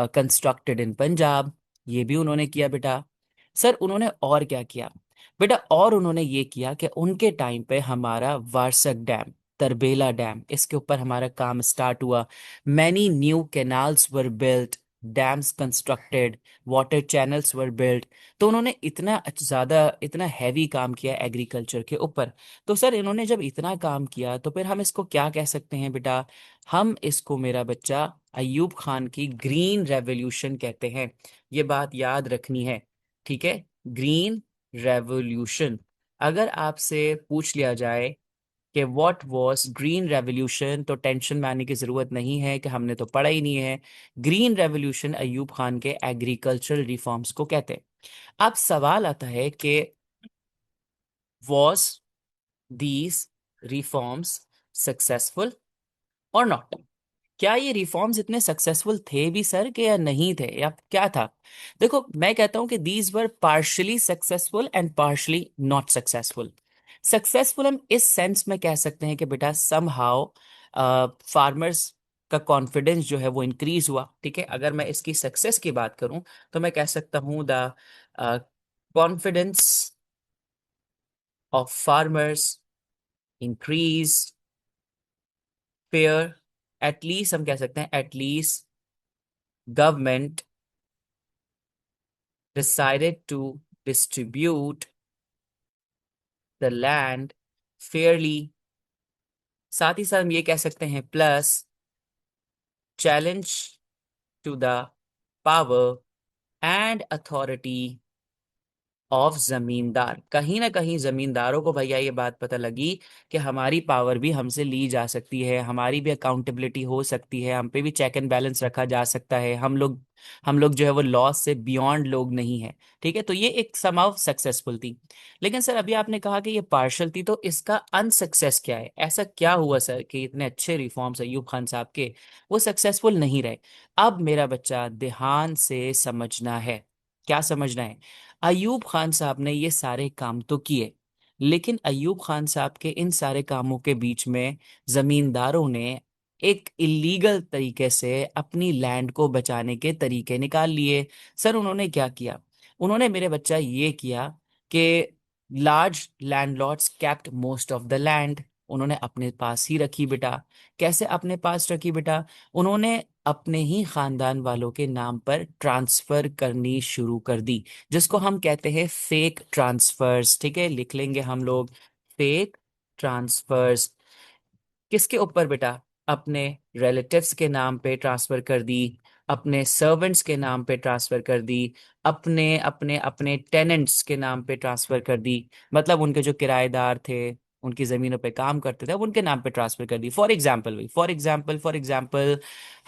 S1: constructed in Punjab. ये भी उन्होंने किया बेटा। सर उन्होंने और क्या किया बेटा? और उन्होंने ये किया कि उनके टाइम पे हमारा वारसक डैम, तरबेला डैम, इसके ऊपर हमारा काम स्टार्ट हुआ। Many new canals were built, dams constructed, water channels were built. तो उन्होंने इतना ज़्यादा, इतना हैवी काम किया एग्रीकल्चर के ऊपर। तो सर इन्होंने जब इतना काम किया तो फिर हम इसको क्या कह सकते हैं बेटा? हम इसको मेरा बच्चा अयूब खान की ग्रीन रेवोल्यूशन कहते हैं। ये बात याद रखनी है, ठीक है। Green revolution. अगर आपसे पूछ लिया जाए कि व्हाट वाज ग्रीन रेवोल्यूशन, तो टेंशन में आने की जरूरत नहीं है कि हमने तो पढ़ा ही नहीं है। ग्रीन रेवोल्यूशन अयूब खान के एग्रीकल्चरल रिफॉर्म्स को कहते हैं। अब सवाल आता है कि was these reforms successful or not? क्या ये रिफॉर्म्स इतने सक्सेसफुल थे भी सर के, या नहीं थे, या क्या था? देखो, मैं कहता हूं कि these were partially successful and partially not successful. Successful हम इस सेंस में कह सकते हैं कि बेटा सम हाउ फार्मर्स का कॉन्फिडेंस जो है वो इंक्रीज हुआ, ठीक है। अगर मैं इसकी सक्सेस की बात करूं तो मैं कह सकता हूं the confidence of farmers increase, fair, at least हम कह सकते हैं at least government decided to distribute the land fairly। साथ ही साथ हम ये कह सकते हैं plus challenge to the power and authority of zamindar. कहीं ना कहीं जमींदारों को भैया ये बात पता लगी कि हमारी पावर भी हमसे ली जा सकती है, हमारी भी अकाउंटेबिलिटी हो सकती है, हम पे भी चेक एंड बैलेंस रखा जा सकता है, हम लोग जो है वो लॉ से बियॉन्ड लोग नहीं है, ठीक है। तो ये एक समाव सक्सेसफुल थी। लेकिन सर अभी आपने कहा कि ये पार्शल थी, तो इसका अनसक्सेस क्या है? ऐसा क्या हुआ सर कि इतने अच्छे रिफॉर्म्स अयूब खान साहब के वो सक्सेसफुल नहीं रहे? अब मेरा बच्चा ध्यान से समझना है। क्या समझना है? अयूब खान साहब ने ये सारे काम तो किए, लेकिन अयूब खान साहब के इन सारे कामों के बीच में जमींदारों ने एक इलीगल तरीके से अपनी लैंड को बचाने के तरीके निकाल लिए। सर उन्होंने क्या किया? उन्होंने मेरे बच्चा ये किया कि large landlords kept most of the land. उन्होंने अपने पास ही रखी बेटा। कैसे अपने पास रखी बेटा? उन्होंने अपने ही खानदान वालों के नाम पर ट्रांसफर करनी शुरू कर दी, जिसको हम कहते हैं फेक ट्रांसफर्स, ठीक है। लिख लेंगे हम लोग, फेक ट्रांसफर्स। किसके ऊपर बेटा? अपने रिलेटिव्स के नाम पे ट्रांसफर कर दी, अपने सर्वेंट्स के नाम पे ट्रांसफर कर दी, अपने अपने अपने टेनेंट्स के नाम पे ट्रांसफर कर दी। मतलब उनके जो किराएदार थे, उनकी जमीनों पे काम करते थे, अब उनके नाम पे ट्रांसफर कर दी। फॉर एग्जाम्पल भाई, फॉर एग्जाम्पल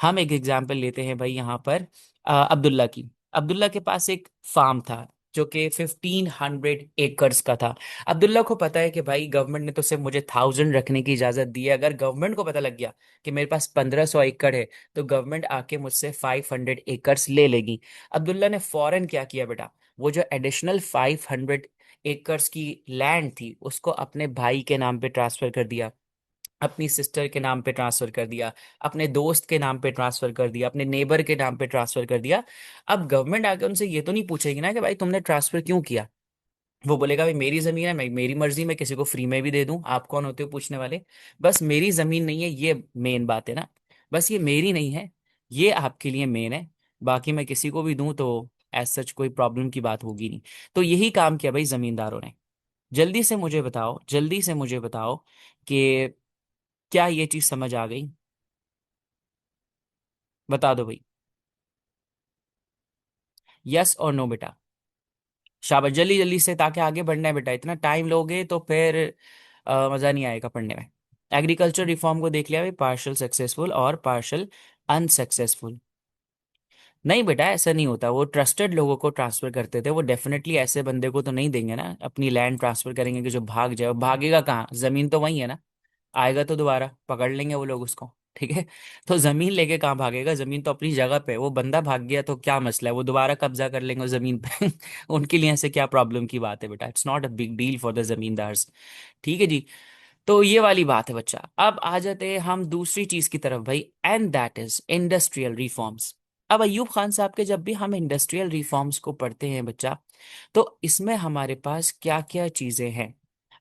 S1: हम एक एग्जाम्पल लेते हैं भाई यहाँ पर अब्दुल्ला की। अब्दुल्ला के पास एक फार्म था जो कि 1500 एकर्स का था। अब्दुल्ला को पता है कि भाई गवर्नमेंट ने तो सिर्फ मुझे 1000 रखने की इजाजत दी है। अगर गवर्नमेंट को पता लग गया कि मेरे पास 1500 एकड़ है, तो गवर्नमेंट आके मुझसे 500 एकर्स ले लेगी। अब्दुल्ला ने फौरन क्या किया बेटा? वो जो एडिशनल 500 एकर्स की लैंड थी उसको अपने भाई के नाम पे ट्रांसफर कर दिया, अपनी सिस्टर के नाम पे ट्रांसफर कर दिया, अपने दोस्त के नाम पे ट्रांसफर कर दिया, अपने नेबर के नाम पे ट्रांसफर कर दिया। अब गवर्नमेंट आके उनसे ये तो नहीं पूछेगी ना कि भाई तुमने ट्रांसफर क्यों किया। वो बोलेगा भाई मेरी जमीन है, मैं मेरी मर्जी, मैं किसी को फ्री में भी दे दूं, आप कौन होते हो पूछने वाले। बस मेरी जमीन नहीं है, ये मेन बात है ना। बस ये मेरी नहीं है, ये आपके लिए मेन है। बाकी मैं किसी को भी दूं तो एज सच कोई प्रॉब्लम की बात होगी नहीं। तो यही काम किया भाई जमींदारों ने। जल्दी से मुझे बताओ, जल्दी से मुझे बताओ कि क्या ये चीज समझ आ गई? बता दो भाई, यस और नो बेटा। शाबाश, जल्दी जल्दी से, ताकि आगे बढ़ना है बेटा। इतना टाइम लोगे तो फिर मजा नहीं आएगा पढ़ने में। एग्रीकल्चर रिफॉर्म को देख लिया भाई, पार्शल सक्सेसफुल और पार्शल अनसक्सेसफुल। नहीं बेटा, ऐसा नहीं होता। वो ट्रस्टेड लोगों को ट्रांसफर करते थे, वो डेफिनेटली ऐसे बंदे को तो नहीं देंगे ना अपनी लैंड ट्रांसफर करेंगे कि जो भाग जाए। वो भागेगा कहाँ? जमीन तो वही है ना। आएगा तो दोबारा पकड़ लेंगे वो लोग उसको, ठीक है। तो जमीन लेके कहाँ भागेगा? जमीन तो अपनी जगह पे है। वो बंदा भाग गया तो क्या मसला है, वो दोबारा कब्जा कर लेंगे उस जमीन पे। उनके लिए ऐसे क्या प्रॉब्लम की बात है बेटा? It's not a big deal for the zamindars, ठीक है जी। तो ये वाली बात है बच्चा। अब आ जाते हैं हम दूसरी चीज की तरफ भाई, and that is industrial reforms. अब अयूब खान साहब के जब भी हम इंडस्ट्रियल रिफॉर्म्स को पढ़ते हैं बच्चा, तो इसमें हमारे पास क्या क्या चीजें हैं?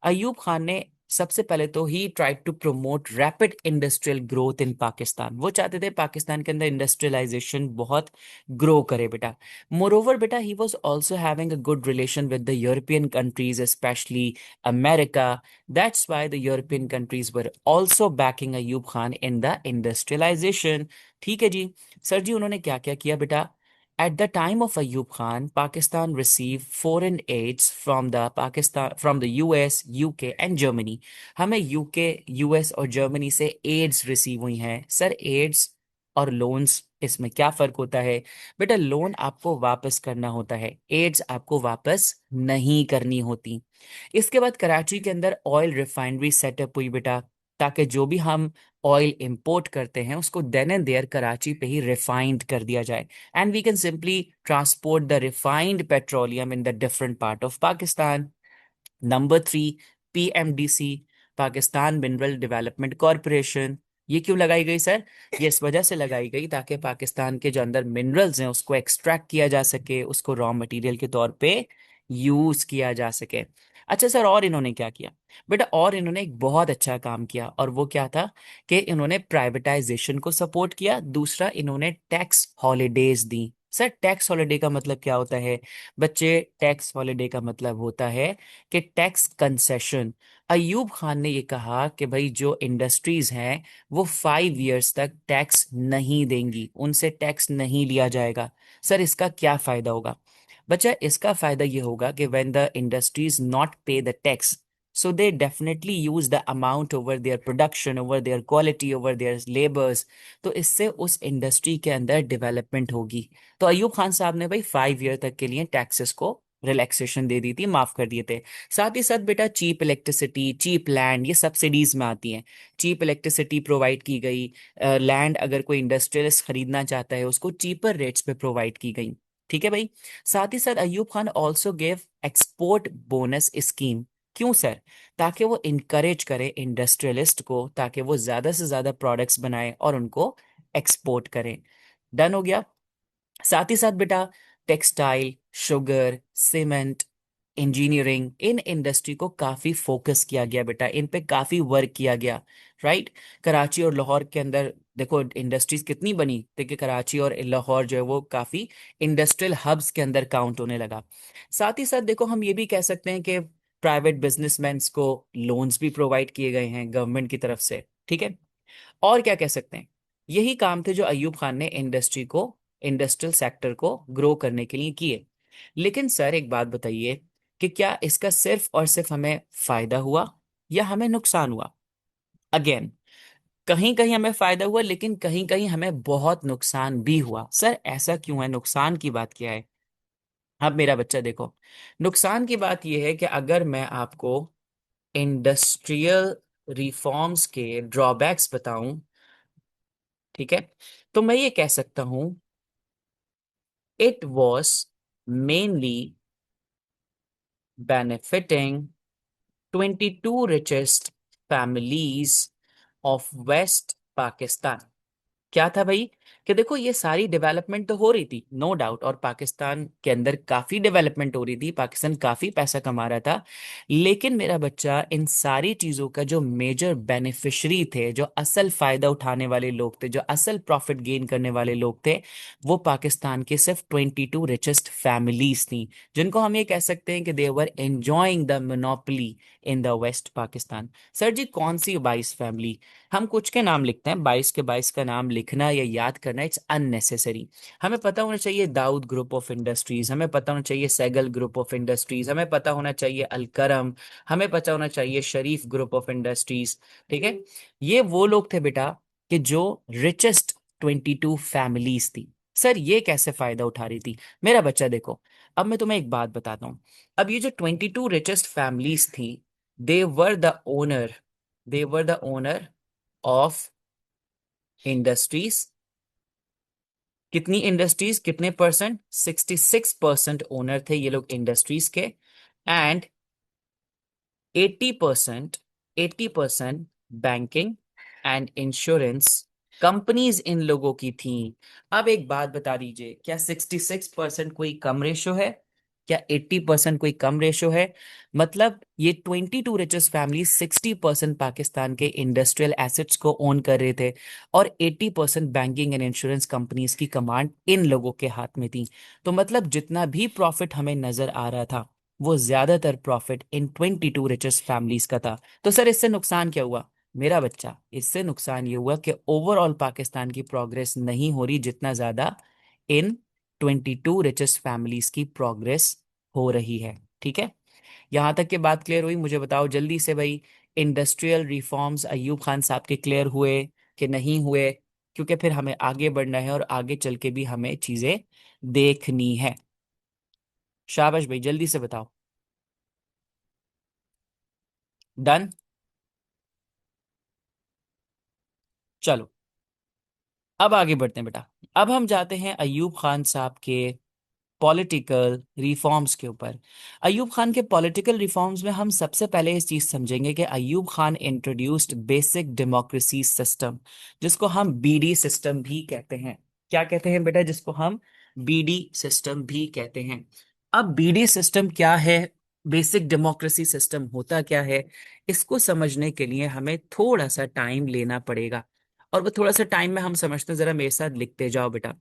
S1: अयूब खान ने सबसे पहले तो he tried to promote rapid industrial growth in Pakistan. वो चाहते थे पाकिस्तान के अंदर इंडस्ट्रियलाइजेशन बहुत ग्रो करे बेटा। मोरोवर बेटा, he was also having a good relation with the European countries, specially America. That's why the European countries were also backing Ayub Khan in the industrialisation. ठीक है जी। सर जी, उन्होंने क्या क्या किया बेटा? At the time of Ayub Khan, Pakistan received foreign aids from the US, UK and Germany. हमें UK, US और Germany से एड्स रिसीव हुई हैं। सर, एड्स और लोन्स, इसमें क्या फर्क होता है बेटा? लोन आपको वापस करना होता है, एड्स आपको वापस नहीं करनी होती। इसके बाद कराची के अंदर ऑयल रिफाइनरी सेटअप हुई बेटा, ताकि जो भी हम ऑयल इंपोर्ट करते हैं उसको देन एंड देयर कराची पे ही रिफाइंड कर दिया जाए, and we can simply transport the refined petroleum in the different part of Pakistan. Number 3, PMDC, Pakistan Mineral Development Corporation. ये क्यों लगाई गई सर? ये इस वजह से लगाई गई ताकि पाकिस्तान के जो अंदर मिनरल्स हैं उसको एक्सट्रैक्ट किया जा सके, उसको रॉ मटेरियल के तौर पे यूज किया जा सके। अच्छा सर, और इन्होंने क्या किया बेटा? और इन्होंने एक बहुत अच्छा काम किया, और वो क्या था कि इन्होंने प्राइवेटाइजेशन को सपोर्ट किया। दूसरा, इन्होंने टैक्स हॉलीडेज दी। सर, टैक्स हॉलीडे का मतलब क्या होता है बच्चे? टैक्स हॉलीडे का मतलब होता है कि टैक्स कंसेशन। अयूब खान ने ये कहा कि भाई जो इंडस्ट्रीज हैं वो 5 इयर्स तक टैक्स नहीं देंगी, उनसे टैक्स नहीं लिया जाएगा। सर, इसका क्या फायदा होगा बच्चा? इसका फायदा ये होगा कि व्हेन द इंडस्ट्रीज नॉट पे the tax, so they definitely use the amount over their production, over their quality, over their labors। तो इससे उस इंडस्ट्री के अंदर डेवलपमेंट होगी। तो अयूब खान साहब ने भाई 5 ईयर तक के लिए टैक्सेस को रिलैक्सेशन दे दी थी, माफ कर दिए थे। साथ ही साथ बेटा, चीप इलेक्ट्रिसिटी, चीप लैंड, ये सब्सिडीज में आती हैं। चीप इलेक्ट्रिसिटी प्रोवाइड की गई, लैंड अगर कोई इंडस्ट्रियलिस्ट खरीदना चाहता है उसको चीपर रेट्स पे प्रोवाइड की गई। ठीक है भाई। साथ ही साथ Ayub Khan also gave export bonus scheme. क्यों सर? ताकि वो इनकरेज करे इंडस्ट्रियलिस्ट को, ताकि वो ज्यादा से ज्यादा प्रोडक्ट्स बनाए और उनको एक्सपोर्ट करें। डन हो गया। साथ ही साथ बेटा, textile, sugar, cement, engineering, in industry को काफी फोकस किया गया बेटा, इन पे काफी वर्क किया गया। राइट। कराची और लाहौर के अंदर देखो इंडस्ट्रीज कितनी बनी। देखिए, कराची और लाहौर जो है वो काफी इंडस्ट्रियल हब्स के अंदर काउंट होने लगा। साथ ही साथ देखो, हम ये भी कह सकते हैं कि प्राइवेट बिजनेसमैन को लोन्स भी प्रोवाइड किए गए हैं गवर्नमेंट की तरफ से। ठीक है। और क्या कह सकते हैं, यही काम थे जो अयूब खान ने इंडस्ट्रियल सेक्टर को ग्रो करने के लिए किए। लेकिन सर, एक बात बताइए कि क्या इसका सिर्फ और सिर्फ हमें फायदा हुआ या हमें नुकसान हुआ? अगेन, कहीं कहीं हमें फायदा हुआ लेकिन कहीं कहीं हमें बहुत नुकसान भी हुआ। सर, ऐसा क्यों है? नुकसान की बात क्या है? अब मेरा बच्चा देखो, नुकसान की बात यह है कि अगर मैं आपको इंडस्ट्रियल रिफॉर्म्स के ड्रॉबैक्स बताऊं, ठीक है, तो मैं ये कह सकता हूं, it was mainly benefiting 22 richest families of West Pakistan। क्या था भाई? कि देखो, ये सारी डेवलपमेंट तो हो रही थी, नो डाउट, और पाकिस्तान के अंदर काफी डेवलपमेंट हो रही थी, पाकिस्तान काफी पैसा कमा रहा था। लेकिन मेरा बच्चा, इन सारी चीजों का जो मेजर बेनिफिशरी थे, जो असल फायदा उठाने वाले लोग थे, जो असल प्रॉफिट गेन करने वाले लोग थे, वो पाकिस्तान के सिर्फ 22 रिचेस्ट फैमिलीज थी, जिनको हम ये कह सकते हैं कि they were enjoying the monopoly in the West Pakistan. Sir ji, कौन सी 22 फैमिली? हम कुछ के नाम लिखते हैं, 22 के 22 का नाम लिखना या याद करना इट्स अननेसेसरी। हमें पता होना चाहिए दाऊद ग्रुप ऑफ इंडस्ट्रीज, हमें पता होना चाहिए सैगल ग्रुप ऑफ इंडस्ट्रीज, हमें पता होना चाहिए अलकरम, हमें पता होना चाहिए शरीफ ग्रुप ऑफ इंडस्ट्रीज। ठीक है। ये वो लोग थे बेटा कि जो रिचेस्ट 22 फैमिलीज थी। सर, ये कैसे फायदा उठा रही थी? मेरा बच्चा देखो, अब मैं तुम्हें एक बात बताता हूँ। अब ये जो 22 रिचेस्ट फैमिलीज थी, they were the owner they were the owner of industries. कितनी इंडस्ट्रीज? कितने परसेंट? 66% ओनर थे ये लोग इंडस्ट्रीज के। And 80%, 80% banking and insurance companies इन लोगों की थी। अब एक बात बता दीजिए, क्या 66% कोई कम रेशो है? क्या 80% कोई कम रेशो है? मतलब ये 22 रिचेस्ट फैमिली 60% पाकिस्तान के इंडस्ट्रियल एसेट्स को ओन कर रहे थे, और 80% बैंकिंग एंड इंश्योरेंस कंपनीज की कमांड इन लोगों के हाथ में थी। तो मतलब जितना भी प्रॉफिट हमें नजर आ रहा था, वो ज्यादातर प्रॉफिट इन 22 रिचेस्ट फैमिलीज का था। तो सर इससे नुकसान क्या हुआ मेरा बच्चा? इससे नुकसान ये हुआ कि ओवरऑल पाकिस्तान की प्रोग्रेस नहीं हो रही जितना ज्यादा इन 22 रिचेस्ट फैमिलीज की प्रोग्रेस हो रही है। ठीक है, यहां तक की बात क्लियर हुई? मुझे बताओ जल्दी से भाई, इंडस्ट्रियल रिफॉर्म्स अयूब खान साहब के क्लियर हुए कि नहीं हुए? क्योंकि फिर हमें आगे बढ़ना है और आगे चल के भी हमें चीजें देखनी है। शाबाश भाई, जल्दी से बताओ। डन। चलो अब आगे बढ़ते हैं बेटा। अब हम जाते हैं अयूब खान साहब के पॉलिटिकल रिफॉर्म्स के ऊपर। अयूब खान के पॉलिटिकल रिफॉर्म्स में हम सबसे पहले इस चीज समझेंगे कि Ayub Khan introduced basic democracy system, जिसको हम बीडी सिस्टम भी कहते हैं। क्या कहते हैं बेटा? जिसको हम बीडी सिस्टम भी कहते हैं। अब बीडी सिस्टम क्या है, बेसिक डेमोक्रेसी सिस्टम होता क्या है, इसको समझने के लिए हमें थोड़ा सा टाइम लेना पड़ेगा। और वो थोड़ा सा टाइम में हम समझते हैं, जरा मेरे साथ लिखते जाओ बेटा।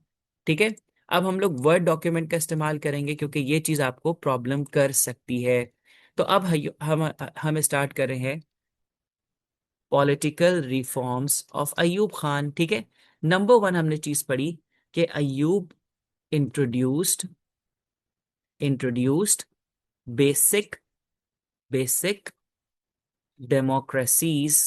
S1: ठीक है, अब हम लोग वर्ड डॉक्यूमेंट का इस्तेमाल करेंगे क्योंकि ये चीज आपको प्रॉब्लम कर सकती है। तो अब हम स्टार्ट कर रहे हैं political reforms of Ayub Khan. ठीक है, नंबर वन हमने चीज पढ़ी कि Ayub introduced introduced basic basic democracies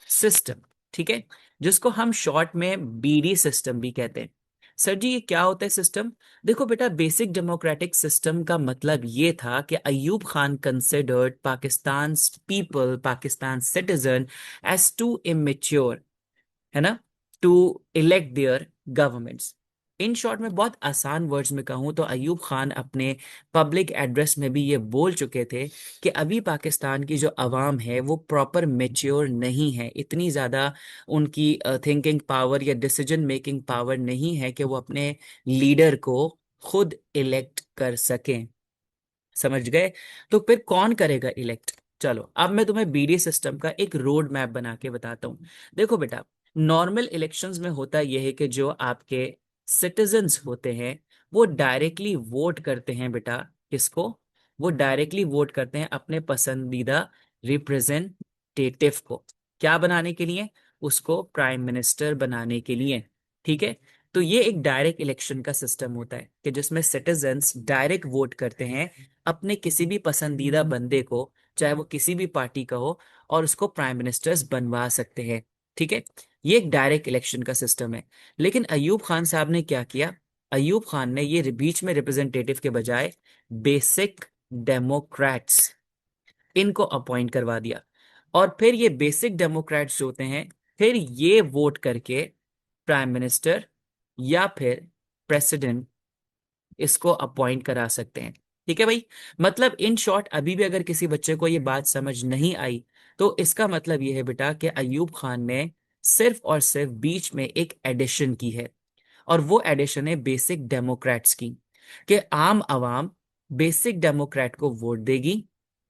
S1: system. ठीक है, जिसको हम शॉर्ट में बीडी सिस्टम भी कहते हैं। सर जी ये क्या होता है सिस्टम? देखो बेटा, बेसिक डेमोक्रेटिक सिस्टम का मतलब ये था कि Ayub Khan considered Pakistan people, Pakistan citizen as too immature, है ना, to elect their governments. In short में बहुत आसान वर्ड्स में कहूं तो अयूब खान अपने पब्लिक एड्रेस में भी ये बोल चुके थे कि अभी पाकिस्तान की जो अवाम है वो प्रॉपर मेच्योर नहीं है, इतनी ज़्यादा उनकी थिंकिंग पावर या डिसीजन मेकिंग पावर नहीं है कि वो अपने लीडर को खुद इलेक्ट कर सकें। समझ गए? तो फिर कौन करेगा इलेक्ट? चलो अब मैं तुम्हें बीडी सिस्टम का एक रोड मैप बना के बताता हूँ। देखो बेटा, नॉर्मल इलेक्शंस में होता यह है कि जो आपके सिटीजन्स होते हैं वो डायरेक्टली वोट करते हैं बेटा। किसको? वो डायरेक्टली वोट करते हैं अपने पसंदीदा रिप्रेजेंटेटिव को। क्या बनाने के लिए? उसको प्राइम मिनिस्टर बनाने के लिए। ठीक है, तो ये एक डायरेक्ट इलेक्शन का सिस्टम होता है कि जिसमें सिटीजन्स डायरेक्ट वोट करते हैं अपने किसी भी पसंदीदा बंदे को, चाहे वो किसी भी पार्टी का हो, और उसको प्राइम मिनिस्टर्स बनवा सकते हैं। ठीक है, ये एक डायरेक्ट इलेक्शन का सिस्टम है। लेकिन अयूब खान साहब ने क्या किया? अयूब खान ने ये बीच में रिप्रेजेंटेटिव के बजाय बेसिक डेमोक्रेट्स इनको अपॉइंट करवा दिया। और फिर ये बेसिक डेमोक्रेट्स जो होते हैं, फिर ये वोट करके प्राइम मिनिस्टर या फिर प्रेसिडेंट इसको अपॉइंट करा सकते हैं। ठीक है भाई, मतलब इन शॉर्ट अभी भी अगर किसी बच्चे को ये बात समझ नहीं आई तो इसका मतलब ये है बेटा कि अयूब खान ने सिर्फ और सिर्फ बीच में एक एडिशन की है, और वो एडिशन है बेसिक डेमोक्रेट्स की, कि आम आवाम बेसिक डेमोक्रेट को वोट देगी।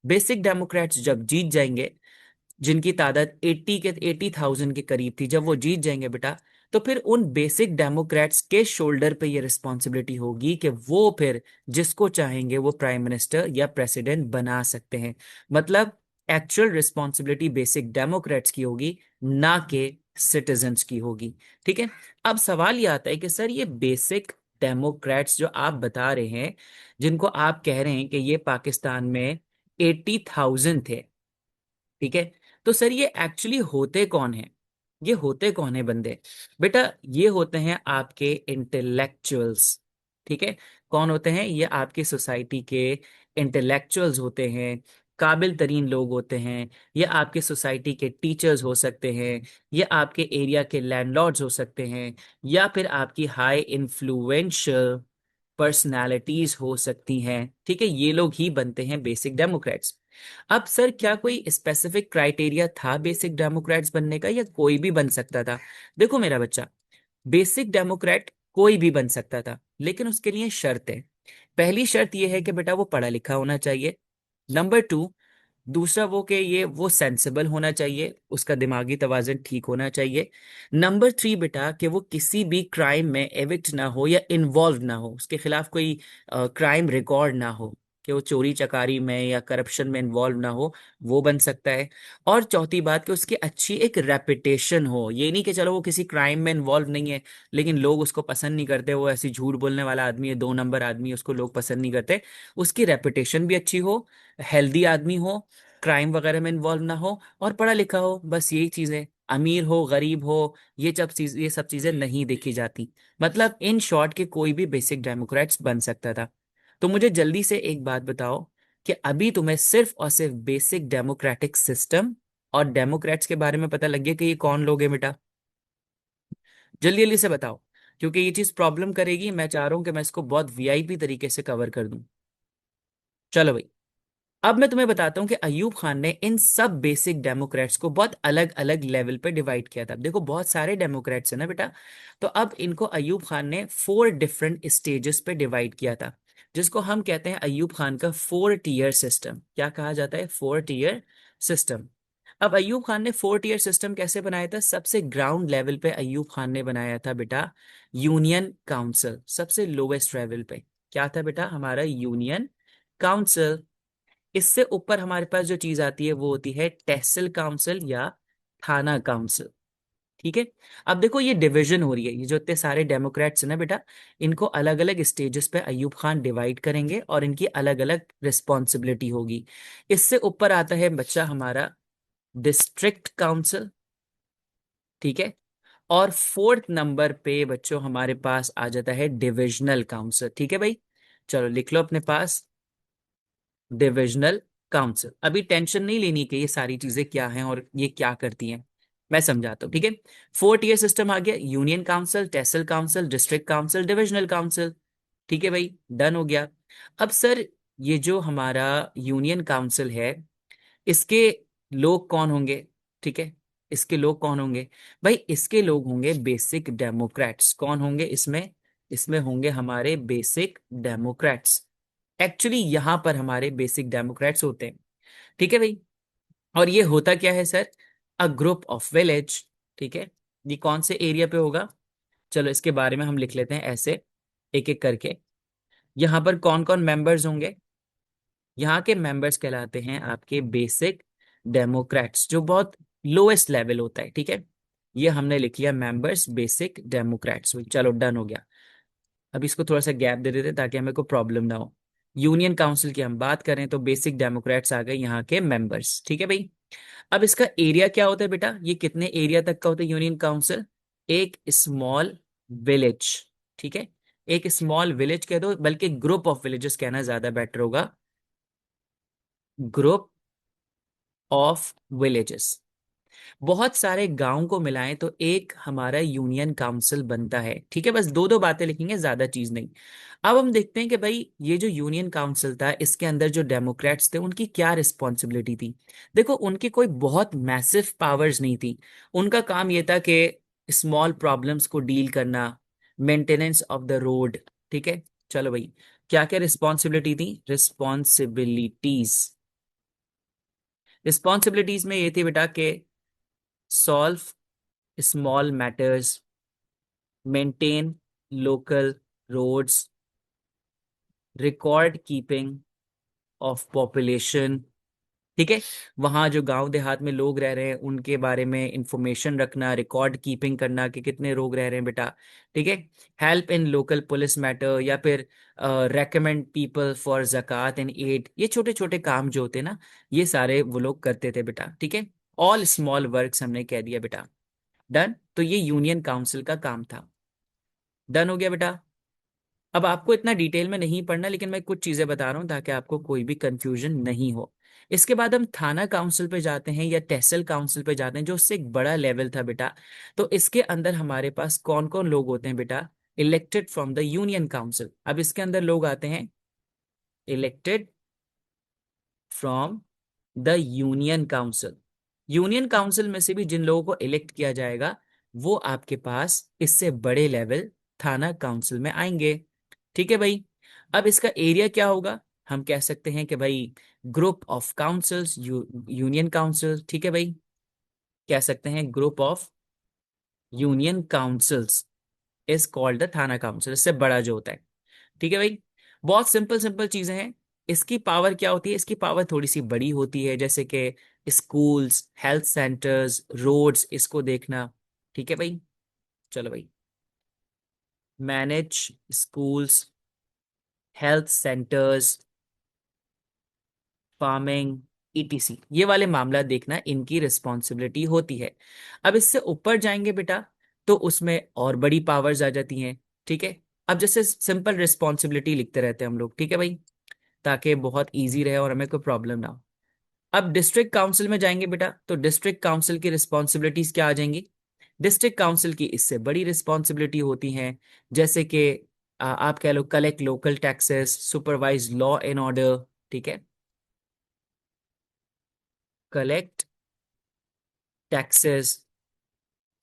S1: बेसिक डेमोक्रेट्स जब जीत जाएंगे, जिनकी तादाद 80,000 के करीब थी, जब वो जीत जाएंगे बेटा, तो फिर उन बेसिक डेमोक्रेट्स के शोल्डर पे ये रिस्पॉन्सिबिलिटी होगी कि वो फिर जिसको चाहेंगे वो प्राइम मिनिस्टर या प्रेसिडेंट बना सकते हैं। मतलब एक्चुअल रिस्पॉन्सिबिलिटी बेसिक डेमोक्रेट्स की होगी, ना कि सिटीजन्स की होगी। ठीक है, अब सवाल ये आता है कि सर ये बेसिक डेमोक्रेट्स जो आप बता रहे हैं, जिनको आप कह रहे हैं कि ये पाकिस्तान में 80,000 थे, ठीक है, तो सर ये एक्चुअली होते कौन है? ये होते कौन है बंदे? बेटा ये होते हैं आपके इंटेलेक्चुअल्स। ठीक है, कौन होते हैं? ये आपकी सोसाइटी के इंटेलेक्चुअल्स होते हैं, काबिल तरीन लोग होते हैं। ये आपके सोसाइटी के टीचर्स हो सकते हैं, ये आपके एरिया के लैंडलॉर्ड्स हो सकते हैं, या फिर आपकी हाई इन्फ्लुएंशियल पर्सनालिटीज हो सकती हैं। ठीक है, ये लोग ही बनते हैं बेसिक डेमोक्रेट्स। अब सर क्या कोई स्पेसिफिक क्राइटेरिया था बेसिक डेमोक्रेट्स बनने का, या कोई भी बन सकता था? देखो मेरा बच्चा, बेसिक डेमोक्रेट कोई भी बन सकता था, लेकिन उसके लिए शर्त है। पहली शर्त यह है कि बेटा वो पढ़ा लिखा होना चाहिए। नंबर टू, दूसरा वो सेंसिबल होना चाहिए, उसका दिमागी तवाज़ुन ठीक होना चाहिए। नंबर थ्री बेटा, कि वो किसी भी क्राइम में एविक्ट ना हो या इन्वॉल्व ना हो, उसके खिलाफ कोई क्राइम रिकॉर्ड ना हो, कि वो चोरी चकारी में या करप्शन में इन्वॉल्व ना हो, वो बन सकता है। और चौथी बात, कि उसकी अच्छी एक रेपुटेशन हो। ये नहीं कि चलो वो किसी क्राइम में इन्वॉल्व नहीं है लेकिन लोग उसको पसंद नहीं करते, वो ऐसी झूठ बोलने वाला आदमी है, 2 नंबर आदमी है, उसको लोग पसंद नहीं करते। उसकी रेपुटेशन भी अच्छी हो, हेल्दी आदमी हो, क्राइम वगैरह में इन्वॉल्व ना हो, और पढ़ा लिखा हो। बस यही चीजें, अमीर हो गरीब हो, ये सब चीजें नहीं देखी जाती। मतलब इन शॉर्ट के कोई भी बेसिक डेमोक्रेट्स बन सकता था। तो मुझे जल्दी से एक बात बताओ, कि अभी तुम्हें सिर्फ और सिर्फ बेसिक डेमोक्रेटिक सिस्टम और डेमोक्रेट्स के बारे में पता लग गया कि ये कौन लोग हैं बेटा? जल्दी जल्दी से बताओ, क्योंकि ये चीज प्रॉब्लम करेगी। मैं चाह रहा हूं कि मैं इसको बहुत वीआईपी तरीके से कवर कर दूं। चलो भाई, अब मैं तुम्हें बताता हूं कि अयूब खान ने इन सब बेसिक डेमोक्रेट्स को बहुत अलग अलग लेवल पे डिवाइड किया था। अब देखो, बहुत सारे डेमोक्रेट्स हैं ना बेटा, तो अब इनको अयूब खान ने 4 डिफरेंट स्टेजेस पे डिवाइड किया था, जिसको हम कहते हैं अयूब खान का 4 टीयर सिस्टम। क्या कहा जाता है? 4 टीयर सिस्टम। अब अयूब खान ने 4 टीयर सिस्टम कैसे बनाया था? सबसे ग्राउंड लेवल पे अयूब खान ने बनाया था बेटा यूनियन काउंसिल, सबसे लोवेस्ट लेवल पे। क्या था बेटा? हमारा यूनियन काउंसिल। इससे ऊपर हमारे पास जो चीज आती है वो होती है तहसील काउंसिल या थाना काउंसिल। ठीक है। अब देखो, ये डिवीजन हो रही है, ये जो इतने सारे डेमोक्रेट्स हैं ना बेटा, इनको अलग अलग स्टेजेस पे अयूब खान डिवाइड करेंगे और इनकी अलग अलग रिस्पॉन्सिबिलिटी होगी। इससे ऊपर आता है बच्चा हमारा डिस्ट्रिक्ट काउंसिल। ठीक है। और फोर्थ नंबर पे बच्चों हमारे पास आ जाता है डिविजनल काउंसिल। ठीक है भाई, चलो लिख लो अपने पास, डिविजनल काउंसिल। अभी टेंशन नहीं लेनी कि ये सारी चीजें क्या हैं और ये क्या करती हैं, मैं समझाता हूँ। ठीक है। 4 टीयर सिस्टम आ गया, union council, tehsil council, district council, divisional council. ठीक है भाई, डन हो गया। अब सर, ये जो हमारा यूनियन काउंसिल है, इसके लोग कौन होंगे? ठीक है, इसके लोग कौन होंगे? भाई इसके लोग होंगे बेसिक डेमोक्रेट्स। कौन होंगे इसमें? इसमें होंगे हमारे बेसिक डेमोक्रेट्स। एक्चुअली यहां पर हमारे बेसिक डेमोक्रेट्स होते हैं। ठीक है भाई। और ये होता क्या है sir? A group of village. ठीक है। ये कौन से एरिया पे होगा? चलो इसके बारे में हम लिख लेते हैं ऐसे, एक एक करके। यहाँ पर कौन कौन मेंबर्स होंगे? यहाँ के मेंबर्स कहलाते हैं आपके बेसिक डेमोक्रेट्स, जो बहुत लोएस्ट लेवल होता है। ठीक है। ये हमने लिख लिया मेंबर्स बेसिक डेमोक्रेट्स। चलो डन हो गया। अब इसको थोड़ा सा गैप दे देते हैं ताकि हमें कोई प्रॉब्लम ना हो। यूनियन काउंसिल की हम बात करें तो बेसिक डेमोक्रेट्स आ गए यहाँ के मेंबर्स। ठीक है भाई। अब इसका एरिया क्या होता है बेटा? ये कितने एरिया तक का होता है यूनियन काउंसिल? एक स्मॉल विलेज। ठीक है। एक स्मॉल विलेज कह दो, बल्कि ग्रुप ऑफ विलेजेस कहना ज्यादा बेटर होगा। Group of villages. बहुत सारे गांव को मिलाएं तो एक हमारा यूनियन काउंसिल बनता है। ठीक है, बस दो दो बातें लिखेंगे, ज्यादा चीज नहीं। अब हम देखते हैं कि भाई ये जो यूनियन काउंसिल था, इसके अंदर जो डेमोक्रेट्स थे उनकी क्या रिस्पॉन्सिबिलिटी थी। देखो, उनकी कोई बहुत मैसिव पावर्स नहीं थी। उनका काम ये था कि स्मॉल प्रॉब्लम्स को डील करना, मेंटेनेंस ऑफ द रोड। ठीक है। चलो भाई, क्या क्या रिस्पॉन्सिबिलिटी थी? रिस्पॉन्सिबिलिटीज, रिस्पॉन्सिबिलिटीज में ये थी बेटा कि solve small matters, maintain local roads, record keeping of population. ठीक है। वहां जो गांव देहात में लोग रह रहे हैं उनके बारे में इंफॉर्मेशन रखना, रिकॉर्ड कीपिंग करना कि कितने लोग रह रहे हैं बेटा। ठीक है। Help in local police matter, या फिर recommend people for zakat and aid. ये छोटे छोटे काम जो होते हैं ना, ये सारे वो लोग करते थे बेटा। ठीक है। ऑल स्मॉल वर्क्स हमने कह दिया बेटा। डन। तो ये यूनियन काउंसिल का काम था। डन हो गया बेटा। अब आपको इतना डिटेल में नहीं पढ़ना, लेकिन मैं कुछ चीजें बता रहा हूं ताकि आपको कोई भी कंफ्यूजन नहीं हो। इसके बाद हम थाना काउंसिल पे जाते हैं या तहसील काउंसिल पे जाते हैं, जो उससे एक बड़ा लेवल था बेटा। तो इसके अंदर हमारे पास कौन कौन लोग होते हैं बेटा? Elected from the union council. अब इसके अंदर लोग आते हैं elected from the union council. Union council में से भी जिन लोगों को इलेक्ट किया जाएगा, वो आपके पास इससे बड़े लेवल थाना काउंसिल में आएंगे। ठीक है भाई। अब इसका एरिया क्या होगा? हम कह सकते हैं कि भाई group of councils, union council. ठीक है भाई, कह सकते हैं group of union councils is called the थाना काउंसिल, इससे बड़ा जो होता है। ठीक है भाई। बहुत सिंपल सिंपल चीजें हैं। इसकी पावर क्या होती है? इसकी पावर थोड़ी सी बड़ी होती है, जैसे कि स्कूल्स, हेल्थ सेंटर्स, रोड्स, इसको देखना। ठीक है भाई। चलो भाई, manage schools, health centres, farming, etc, ये वाले मामला देखना इनकी रिस्पॉन्सिबिलिटी होती है। अब इससे ऊपर जाएंगे बेटा तो उसमें और बड़ी पावर्स आ जाती हैं। ठीक है। अब जैसे सिंपल रिस्पॉन्सिबिलिटी लिखते रहते हैं हम लोग, ठीक है भाई, ताकि बहुत इजी रहे और हमें कोई प्रॉब्लम ना हो। अब डिस्ट्रिक्ट काउंसिल में जाएंगे बेटा तो डिस्ट्रिक्ट काउंसिल की रिस्पॉन्सिबिलिटीज क्या आ जाएंगी? डिस्ट्रिक्ट काउंसिल की इससे बड़ी रिस्पॉन्सिबिलिटी होती हैं, जैसे कि आप कह लो collect local taxes, supervise law and order. ठीक है, collect taxes,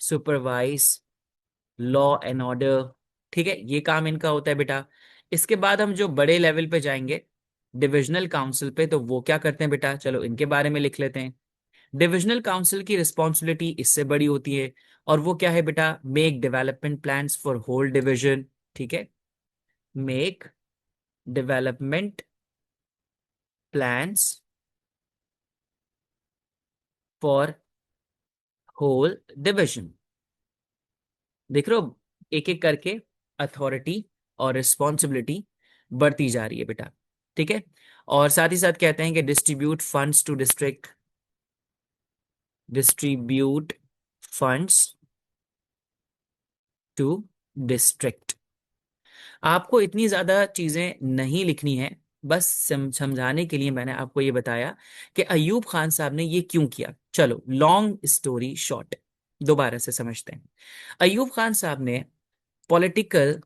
S1: supervise law and order. ठीक है, ये काम इनका होता है बेटा। इसके बाद हम जो बड़े लेवल पे जाएंगे डिविजनल काउंसिल पे, तो वो क्या करते हैं बेटा, चलो इनके बारे में लिख लेते हैं। डिविजनल काउंसिल की रिस्पॉन्सिबिलिटी इससे बड़ी होती है, और वो क्या है बेटा, make development plans for whole division. ठीक है, make development plans for whole division. देख रहे हो, एक एक करके अथॉरिटी और रिस्पॉन्सिबिलिटी बढ़ती जा रही है बेटा। ठीक है। और साथ ही साथ कहते हैं कि distribute funds to district, distribute funds to district. आपको इतनी ज्यादा चीजें नहीं लिखनी है, बस समझाने के लिए मैंने आपको ये बताया कि अयूब खान साहब ने ये क्यों किया। चलो लॉन्ग स्टोरी शॉर्ट, दोबारा से समझते हैं। अयूब खान साहब ने पॉलिटिकल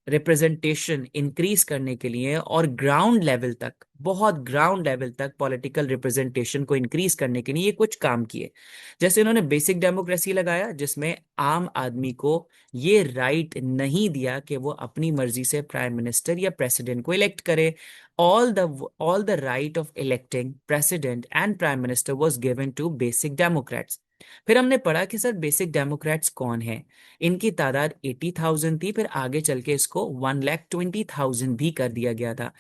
S1: रिप्रेजेंटेशन इंक्रीज करने के लिए और ग्राउंड लेवल तक, बहुत ग्राउंड लेवल तक पॉलिटिकल रिप्रेजेंटेशन को इंक्रीज करने के लिए ये कुछ काम किए। जैसे उन्होंने बेसिक डेमोक्रेसी लगाया, जिसमें आम आदमी को ये राइट नहीं दिया कि वो अपनी मर्जी से प्राइम मिनिस्टर या प्रेसिडेंट को इलेक्ट करे। All the right of electing president and prime minister was given to basic democrats. फिर हमने पढ़ा कि सर बेसिक डेमोक्रेट्स कौन है। इनकी तादाद 80,000 थी, फिर आगे चल के इसको 1,20,000 भी कर दिया गया था।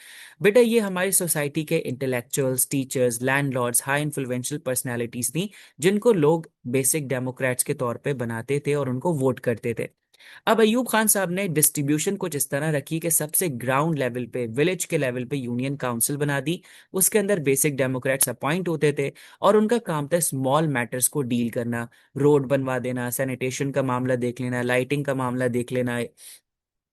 S1: बेटा ये हमारी सोसाइटी के intellectuals, teachers, landlords, high influential personalities थी, जिनको लोग बेसिक डेमोक्रेट्स के तौर पे बनाते थे और उनको वोट करते थे। अब अयूब खान साहब ने डिस्ट्रीब्यूशन कुछ इस तरह रखी कि सबसे ग्राउंड लेवल पे, विलेज के लेवल पे यूनियन काउंसिल बना दी। उसके अंदर बेसिक डेमोक्रेट्स अपॉइंट होते थे, और उनका काम था स्मॉल मैटर्स को डील करना। रोड बनवा देना, सैनिटेशन का मामला देख लेना, लाइटिंग का मामला देख लेना,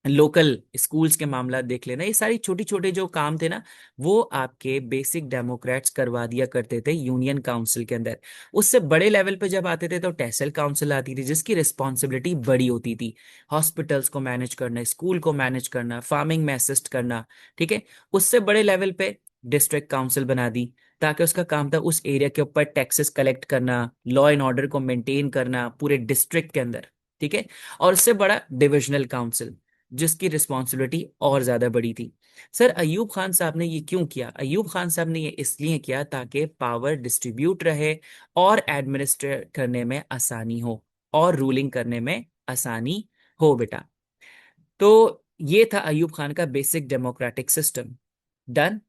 S1: लोकल स्कूल्स के मामला देख लेना, ये सारी छोटी छोटे जो काम थे ना, वो आपके बेसिक डेमोक्रेट्स करवा दिया करते थे यूनियन काउंसिल के अंदर। उससे बड़े लेवल पे जब आते थे तो तहसील काउंसिल आती थी, जिसकी रिस्पॉन्सिबिलिटी बड़ी होती थी, हॉस्पिटल्स को मैनेज करना, स्कूल को मैनेज करना, फार्मिंग में असिस्ट करना। ठीक है। उससे बड़े लेवल पे डिस्ट्रिक्ट काउंसिल बना दी, ताकि उसका काम था उस एरिया के ऊपर टैक्सेस कलेक्ट करना, लॉ एंड ऑर्डर को मेंटेन करना पूरे डिस्ट्रिक्ट के अंदर। ठीक है। और उससे बड़ा डिविजनल काउंसिल, जिसकी रिस्पॉन्सिबिलिटी और ज्यादा बड़ी थी। सर अयूब खान साहब ने ये क्यों किया? अयूब खान साहब ने ये इसलिए किया ताकि पावर डिस्ट्रीब्यूट रहे, और एडमिनिस्ट्रेट करने में आसानी हो, और रूलिंग करने में आसानी हो बेटा। तो ये था अयूब खान का बेसिक डेमोक्रेटिक सिस्टम। डन।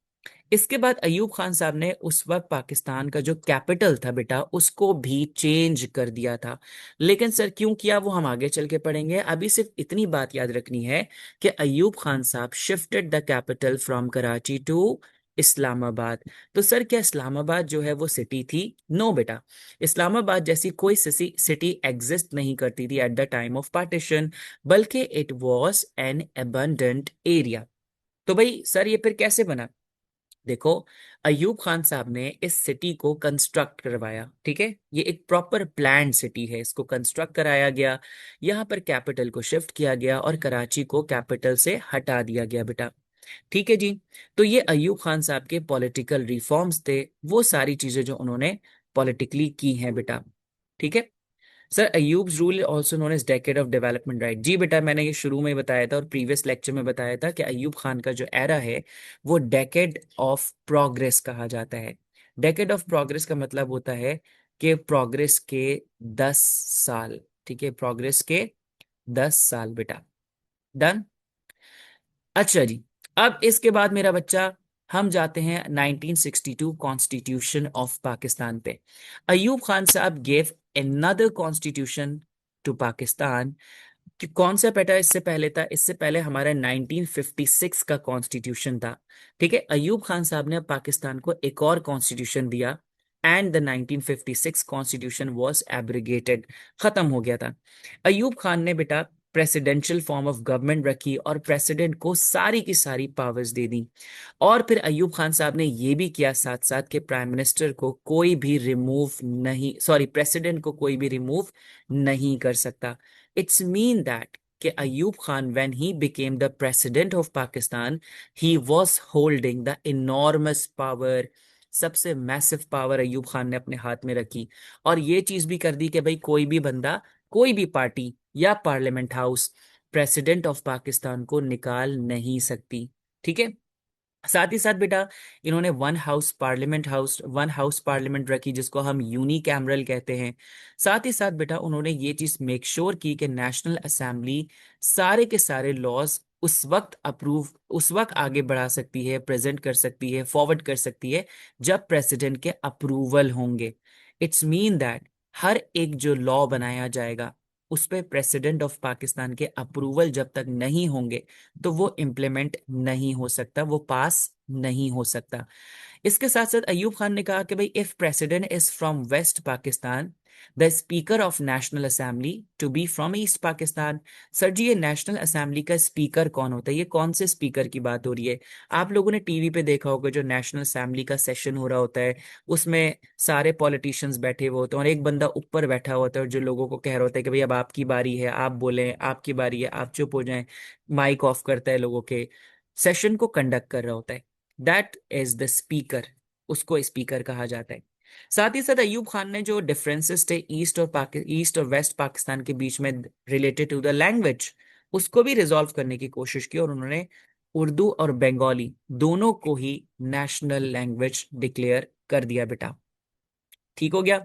S1: इसके बाद अयूब खान साहब ने उस वक्त पाकिस्तान का जो कैपिटल था बेटा, उसको भी चेंज कर दिया था। लेकिन सर क्यों किया, वो हम आगे चल के पढ़ेंगे। अभी सिर्फ इतनी बात याद रखनी है कि Ayub Khan sahab shifted the capital from Karachi to Islamabad. तो सर क्या इस्लामाबाद जो है वो सिटी थी? नो बेटा, इस्लामाबाद जैसी कोई सिटी एग्जिस्ट नहीं करती थी at the time of partition, बल्कि it was an abundant area. तो भाई सर ये फिर कैसे बना? देखो, अयूब खान साहब ने इस सिटी को कंस्ट्रक्ट करवाया। ठीक है, ये एक प्रॉपर प्लान सिटी है, इसको कंस्ट्रक्ट कराया गया, यहाँ पर कैपिटल को शिफ्ट किया गया, और कराची को कैपिटल से हटा दिया गया बेटा। ठीक है जी। तो ये अयूब खान साहब के पॉलिटिकल रिफॉर्म्स थे, वो सारी चीजें जो उन्होंने पॉलिटिकली की हैं बेटा। ठीक है। Sir Ayub rule also known as decade of development, right? जी बेटा, मैंने ये शुरू में ही बताया था और प्रीवियस लेक्चर में बताया था कि अयूब खान का जो एरा है वो डेकेड ऑफ प्रोग्रेस कहा जाता है। डेकेड ऑफ प्रोग्रेस का मतलब होता है कि प्रोग्रेस के 10 साल। ठीक है, प्रोग्रेस के 10 साल बेटा। डन। अच्छा जी, अब इसके बाद मेरा बच्चा हम जाते हैं 1962 कॉन्स्टिट्यूशन ऑफ पाकिस्तान पे। Ayub Khan sahab gave another constitution to Pakistan. कि कौन सा बेटा इससे पहले था? इससे पहले हमारा 1956 का कॉन्स्टिट्यूशन था। ठीक है, अयूब खान साहब ने पाकिस्तान को एक और कॉन्स्टिट्यूशन दिया एंड द 1956 कॉन्स्टिट्यूशन वाज एब्रिगेटेड, खत्म हो गया था। अयूब खान ने बेटा प्रेसिडेंशियल फॉर्म ऑफ गवर्नमेंट रखी और प्रेसिडेंट को सारी की सारी पावर्स दे दी। और फिर अयूब खान साहब ने ये भी किया साथ साथ कि प्राइम मिनिस्टर को कोई भी रिमूव नहीं, सॉरी, प्रेसिडेंट को कोई भी रिमूव नहीं कर सकता। इट्स मीन दैट कि Ayub Khan when he became the president of Pakistan he was holding the enormous power. सबसे मैसिव पावर अयूब खान ने अपने हाथ में रखी और ये चीज भी कर दी कि भाई कोई भी बंदा, कोई भी पार्टी या parliament house president of Pakistan को निकाल नहीं सकती। ठीक है, साथ ही साथ बेटा इन्होंने वन हाउस पार्लियामेंट रखी जिसको हम यूनी कैमरल कहते हैं। साथ ही साथ बेटा उन्होंने ये चीज मेक श्योर की कि नेशनल असेंबली सारे के सारे लॉज उस वक्त आगे बढ़ा सकती है, प्रेजेंट कर सकती है, फॉरवर्ड कर सकती है जब प्रेसिडेंट के अप्रूवल होंगे। इट्स मीन दैट हर एक जो लॉ बनाया जाएगा उस पे प्रेसिडेंट ऑफ पाकिस्तान के अप्रूवल जब तक नहीं होंगे तो वो इम्प्लीमेंट नहीं हो सकता, वो पास नहीं हो सकता। इसके साथ साथ अयूब खान ने कहा कि भाई if president is from West Pakistan the speaker of National Assembly to be from East Pakistan. Sir ji, ये नेशनल असेंबली का स्पीकर कौन होता है? ये कौन से स्पीकर की बात हो रही है? आप लोगों ने टीवी पे देखा होगा जो नेशनल असेंबली का सेशन हो रहा होता है उसमें सारे पॉलिटिशियंस बैठे हुए होते हैं और एक बंदा ऊपर बैठा होता है और जो लोगों को कह रहा होता है कि भाई अब आपकी बारी है, आप बोले, आपकी बारी है, आप चुप हो जाएं। माइक ऑफ करता है, लोगों के सेशन को कंडक्ट कर रहा होता है। दैट इज द स्पीकर, उसको स्पीकर कहा जाता है। साथ ही साथ अयूब खान ने जो डिफरेंसेस थे ईस्ट और वेस्ट पाकिस्तान के बीच में रिलेटेड टू द लैंग्वेज उसको भी रिजॉल्व करने की कोशिश की और उन्होंने उर्दू और बंगाली दोनों को ही नेशनल लैंग्वेज डिक्लेयर कर दिया बेटा। ठीक हो गया?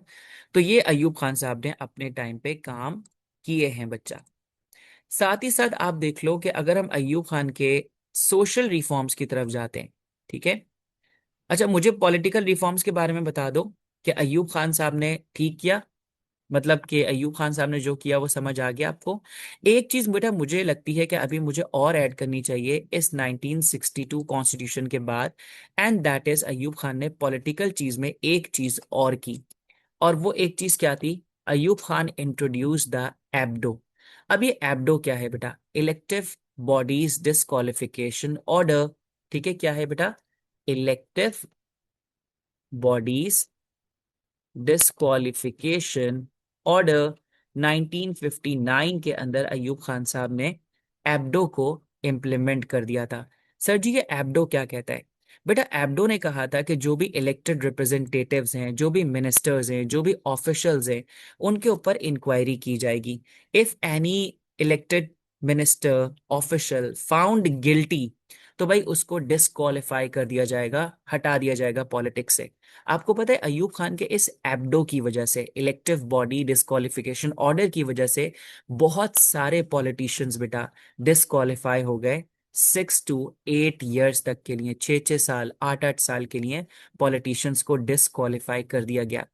S1: तो ये अयूब खान साहब ने अपने टाइम पे काम किए हैं बच्चा। साथ ही साथ आप देख लो कि अगर हम अयूब खान के सोशल रिफॉर्म्स की तरफ जाते हैं। ठीक है, अच्छा मुझे पॉलिटिकल रिफॉर्म्स के बारे में बता दो कि अयूब खान साहब ने ठीक किया, मतलब कि अयूब खान साहब ने जो किया वो समझ आ गया आपको? एक चीज बेटा मुझे लगती है कि अभी मुझे और ऐड करनी चाहिए इस 1962 कॉन्स्टिट्यूशन के बाद, and that is Ayub Khan ने पॉलिटिकल चीज में एक चीज और की। और वो एक चीज क्या थी? Ayub Khan introduce the Abdo. अब ये एब्डो क्या है बेटा? Elective bodies disqualification order. ठीक है, क्या है बेटा? Elective bodies disqualification order. 1959 के अंदर अयूब खान साहब ने एब्डो को इम्प्लीमेंट कर दिया था। सर जी, ये एब्डो क्या कहता है? बेटा एब्डो ने कहा था कि जो भी इलेक्टेड रिप्रेजेंटेटिव्स हैं, जो भी मिनिस्टर्स हैं, जो भी ऑफिशियल्स हैं, उनके ऊपर इंक्वायरी की जाएगी। If any elected minister official found guilty तो भाई उसको डिस्क्वालिफाई कर दिया जाएगा, हटा दिया जाएगा पॉलिटिक्स से। आपको पता है अयूब खान के इस एब्डो की वजह से, इलेक्टिव बॉडी डिस्क्वालिफिकेशन ऑर्डर की वजह से बहुत सारे पॉलिटिशियंस बेटा डिस्क्वालिफाई हो गए 6 to 8 years तक के लिए, 6 6 साल, 8 8 साल के लिए पॉलिटिशियंस को डिस्क्वालिफाई कर दिया गया।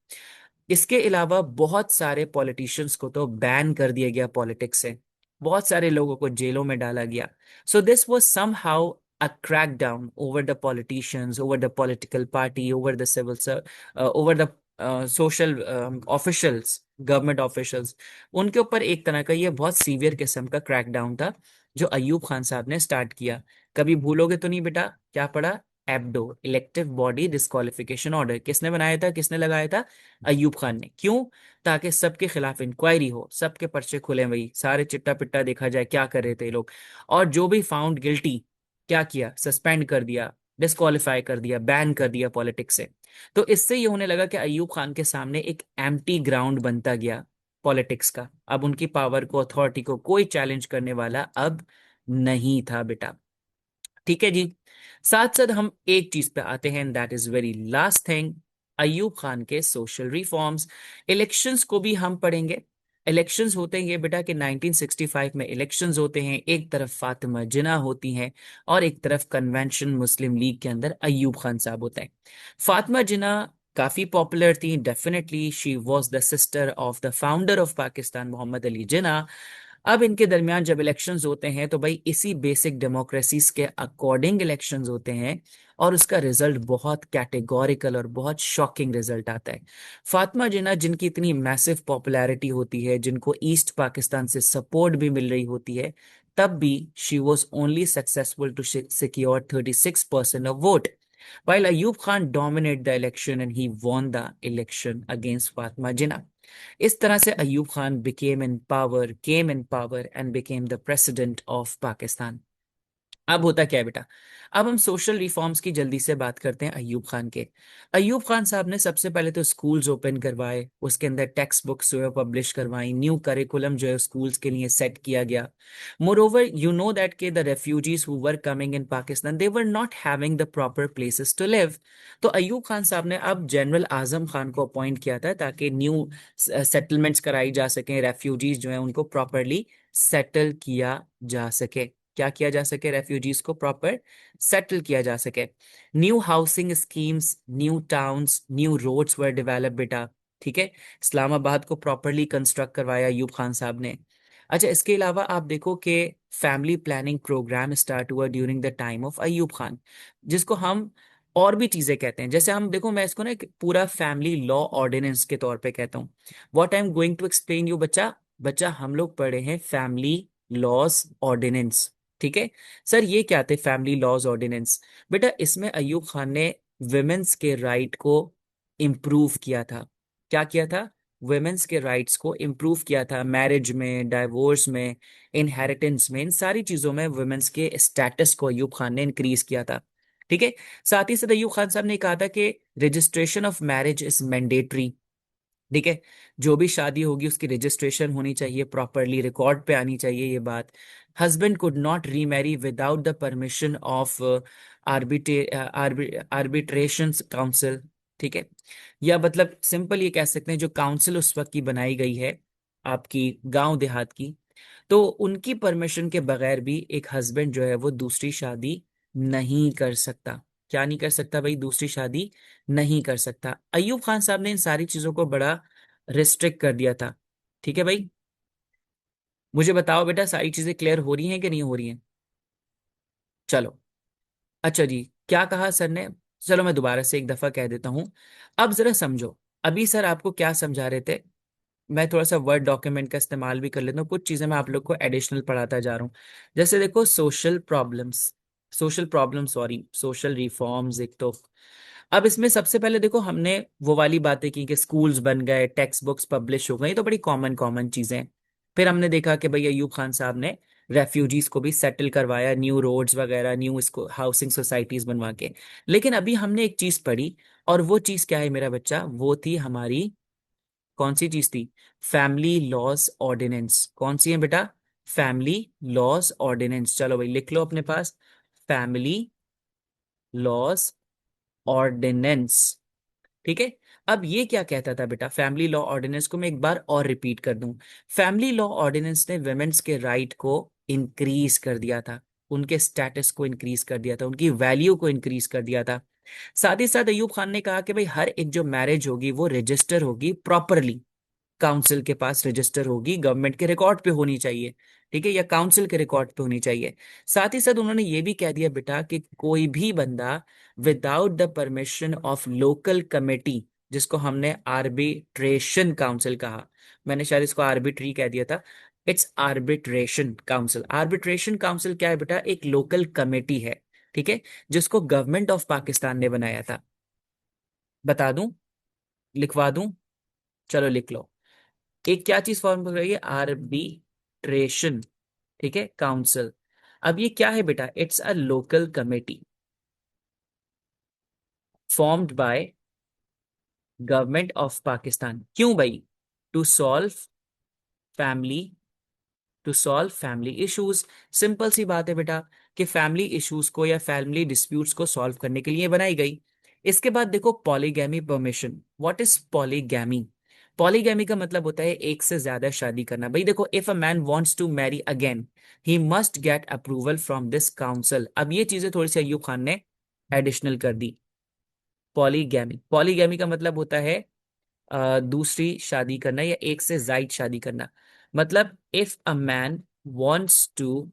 S1: इसके अलावा बहुत सारे पॉलिटिशियंस को तो बैन कर दिया गया पॉलिटिक्स से, बहुत सारे लोगों को जेलों में डाला गया। So this was somehow a crackdown over the politicians, over the political party, over the over the social officials, government officials. उनके ऊपर एक तरह का ये बहुत सीवियर किस्म का क्रैकडाउन था जो अयूब खान साहब ने स्टार्ट किया। कभी भूलोगे तो नहीं बेटा? क्या पढ़ा? Abdo, elective body disqualification order. किसने बनाया था, किसने लगाया था? अयूब खान ने। क्यों? ताकि सबके खिलाफ इंक्वायरी हो, सबके पर्चे खुले, वही सारे चिट्टा पिट्टा देखा जाए क्या कर रहे थे ये लोग। और जो भी फाउंड गिल्टी, क्या किया? सस्पेंड कर दिया, डिस्क्वालिफाई कर दिया, बैन कर दिया पॉलिटिक्स से। तो इससे ये होने लगा कि अयूब खान के सामने एक एम्प्टी ग्राउंड बनता गया। पॉलिटिक्स का। अब उनकी पावर को, अथॉरिटी को कोई चैलेंज करने वाला अब नहीं था बेटा। ठीक है जी। साथ साथ हम एक चीज पे आते हैं, that is very last thing, Ayub Khan के सोशल रिफॉर्म्स। इलेक्शंस को भी हम पढ़ेंगे। इलेक्शंस होते हैं ये बेटा कि 1965 में इलेक्शंस होते हैं, एक तरफ फातिमा जिन्ना होती हैं और एक तरफ कन्वेंशन मुस्लिम लीग के अंदर अयूब खान साहब होते हैं। फातिमा जिन्ना काफी पॉपुलर थी, definitely she was the sister of the founder of Pakistan Mohammad Ali Jinnah. अब इनके दरमियान जब इलेक्शंस होते हैं तो भाई इसी बेसिक डेमोक्रेसीज के अकॉर्डिंग इलेक्शंस होते हैं, और उसका रिजल्ट बहुत कैटेगोरिकल और बहुत शॉकिंग रिजल्ट आता है। फातिमा जिन्ना जिनकी इतनी मैसिव पॉपुलैरिटी होती है, जिनको ईस्ट पाकिस्तान से सपोर्ट भी मिल रही होती है, तब भी she was only successful to secure 36% of vote, while Ayub Khan dominated the election and he won the election against Fatma Jinnah. इस तरह से Ayub Khan came in power and became the president of Pakistan. अब होता क्या है बेटा, अब हम सोशल रिफॉर्म्स की जल्दी से बात करते हैं अयूब खान के। अयूब खान साहब ने सबसे पहले तो स्कूल्स ओपन करवाए, उसके अंदर टेक्स्ट बुक्स जो है पब्लिश करवाई, न्यू करिकुलम जो है स्कूल्स के लिए सेट किया गया। More over you know that के the refugees who were coming in Pakistan they were not having the proper places to live. तो अयूब खान साहब ने अब जनरल आजम खान को अपॉइंट किया था ताकि न्यू सेटलमेंट्स कराई जा सकें, रेफ्यूजीज जो है उनको प्रॉपरली सेटल किया जा सके। क्या किया जा सके, रेफ्यूजीज को प्रॉपर सेटल किया जा सके। New housing schemes, new towns, new roads were develop बेटा। ठीक है, इस्लामाबाद को प्रॉपरली कंस्ट्रक्ट करवाया अयूब खान साहब ने। अच्छा, इसके अलावा आप देखो कि फैमिली प्लानिंग प्रोग्राम स्टार्ट हुआ during the time of Ayub Khan, जिसको हम और भी चीजें कहते हैं। जैसे हम देखो, मैं इसको ना एक पूरा फैमिली लॉ ऑर्डिनेंस के तौर पे कहता हूँ। What I am going to explain you बच्चा, बच्चा हम लोग पढ़े हैं फैमिली लॉज ऑर्डिनेंस। ठीक है सर, ये क्या थे फैमिली लॉज ऑर्डिनेंस? बेटा इसमें अयूब खान ने वुमेन्स के राइट को इम्प्रूव किया था। क्या किया था? वुमेन्स के राइट्स को इम्प्रूव किया था, मैरिज में, डाइवोर्स में, इनहेरिटेंस में, इन सारी चीजों में वुमेन्स के स्टेटस को अयूब खान ने इंक्रीज किया था। ठीक है, साथ ही साथ अयूब खान साहब ने कहा था कि registration of marriage is mandatory. ठीक है, जो भी शादी होगी उसकी रजिस्ट्रेशन होनी चाहिए, प्रॉपरली रिकॉर्ड पे आनी चाहिए ये बात। Husband could not remarry without the permission of arbitration council. ठीक है, या मतलब सिंपल ये कह सकते हैं जो काउंसिल उस वक्त की बनाई गई है आपकी गांव देहात की, तो उनकी परमिशन के बगैर भी एक हस्बैंड जो है वो दूसरी शादी नहीं कर सकता। क्या नहीं कर सकता भाई? दूसरी शादी नहीं कर सकता। अयूब खान साहब ने इन सारी चीजों को बड़ा रिस्ट्रिक्ट कर दिया था। ठीक है भाई, मुझे बताओ बेटा सारी चीजें क्लियर हो रही हैं कि नहीं हो रही हैं? चलो, अच्छा जी, क्या कहा सर ने? चलो मैं दोबारा से एक दफा कह देता हूं, अब जरा समझो। अभी सर आपको क्या समझा रहे थे, मैं थोड़ा सा वर्ड डॉक्यूमेंट का इस्तेमाल भी कर लेता हूँ, कुछ चीजें मैं आप लोग को एडिशनल पढ़ाता जा रहा हूँ। जैसे देखो, social problem sorry social reforms एक तो। अब इसमें सबसे पहले देखो, हमने वो वाली बातें की कि स्कूल्स बन गए, टेक्स्ट बुक्स पब्लिश हो गई, तो बड़ी कॉमन कॉमन चीजें। फिर हमने देखा कि भाई अयूब खान साहब ने रेफ्यूजीज को भी सेटल करवाया, न्यू रोड्स वगैरह, न्यू इसको हाउसिंग सोसाइटीज बनवा के। लेकिन अभी हमने एक चीज पढ़ी, और वो चीज क्या है मेरा बच्चा? वो थी हमारी, कौन सी चीज थी? Family laws ordinance. कौन सी है बेटा? Family laws ordinance. चलो भाई लिख लो अपने पास, फैमिली लॉज ऑर्डिनेंस। ठीक है, अब ये क्या कहता था बेटा? फैमिली लॉ ऑर्डिनेंस को मैं एक बार और रिपीट कर दूं। फैमिली लॉ ऑर्डिनेंस ने वुमेन्स के राइट को इंक्रीज कर दिया था, उनके स्टेटस को इंक्रीज कर दिया था, उनकी वैल्यू को इंक्रीज कर दिया था। साथ ही साथ अयूब खान ने कहा कि भाई हर एक जो मैरिज होगी वो रजिस्टर होगी प्रॉपरली, काउंसिल के पास रजिस्टर होगी, गवर्नमेंट के रिकॉर्ड पे होनी चाहिए। ठीक है, या काउंसिल के रिकॉर्ड पे होनी चाहिए। साथ ही साथ उन्होंने ये भी कह दिया बेटा कि कोई भी बंदा without the permission of local committee, जिसको हमने आर्बिट्रेशन काउंसिल कहा, मैंने शायद इसको आर्बिट्री कह दिया था, it's arbitration council. Arbitration council क्या है बेटा? एक लोकल कमेटी है, ठीक है, जिसको गवर्नमेंट ऑफ पाकिस्तान ने बनाया था। बता दूं, लिखवा दूं? चलो लिख लो। एक क्या चीज फॉर्म कर रही है? आर्बिट्रेशन। ठीक है, काउंसिल। अब ये क्या है बेटा? It's a local committee formed by government of Pakistan. क्यों भाई? To solve family to solve family issues. Simple सी बात है बेटा कि फैमिली इश्यूज को या फैमिली डिस्प्यूट्स को सॉल्व करने के लिए बनाई गई। इसके बाद देखो polygamy permission. What is polygamy? Polygamy का मतलब होता है एक से ज्यादा शादी करना। भाई देखो, if a man wants to marry again he must get approval from this council. अब ये चीजें थोड़ी सी अय्यूब खान ने एडिशनल कर दी। पॉलीगैमी, पॉलीगैमी का मतलब होता है दूसरी शादी करना या एक से ज्यादा शादी करना। मतलब if a man wants to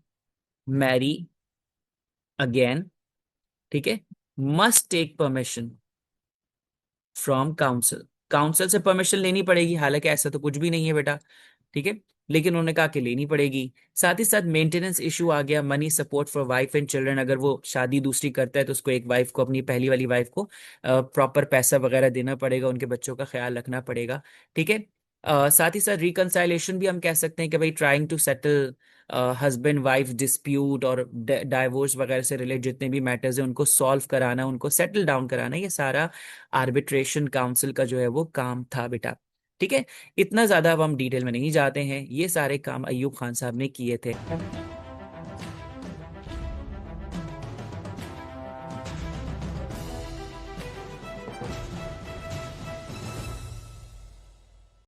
S1: marry again, ठीक है, must take permission from council. Council से परमिशन लेनी पड़ेगी, हालांकि ऐसा तो कुछ भी नहीं है बेटा, ठीक है, लेकिन उन्होंने कहा कि लेनी पड़ेगी। साथ ही साथ मेंटेनेंस इशू आ गया, money support for wife and children. अगर वो शादी दूसरी करता है तो उसको एक वाइफ को, अपनी पहली वाली वाइफ को प्रॉपर पैसा वगैरह देना पड़ेगा, उनके बच्चों का ख्याल रखना पड़ेगा, ठीक है। साथ ही साथ रिकंसाइलेशन भी हम कह सकते हैं कि भाई trying to settle husband wife dispute और डाइवोर्स वगैरह से रिलेटेड जितने भी मैटर्स हैं उनको सॉल्व कराना, उनको सेटल डाउन कराना, ये सारा आर्बिट्रेशन काउंसिल का जो है वो काम था बेटा, ठीक है। इतना ज्यादा अब हम डिटेल में नहीं जाते हैं, ये सारे काम अय्यूब खान साहब ने किए थे।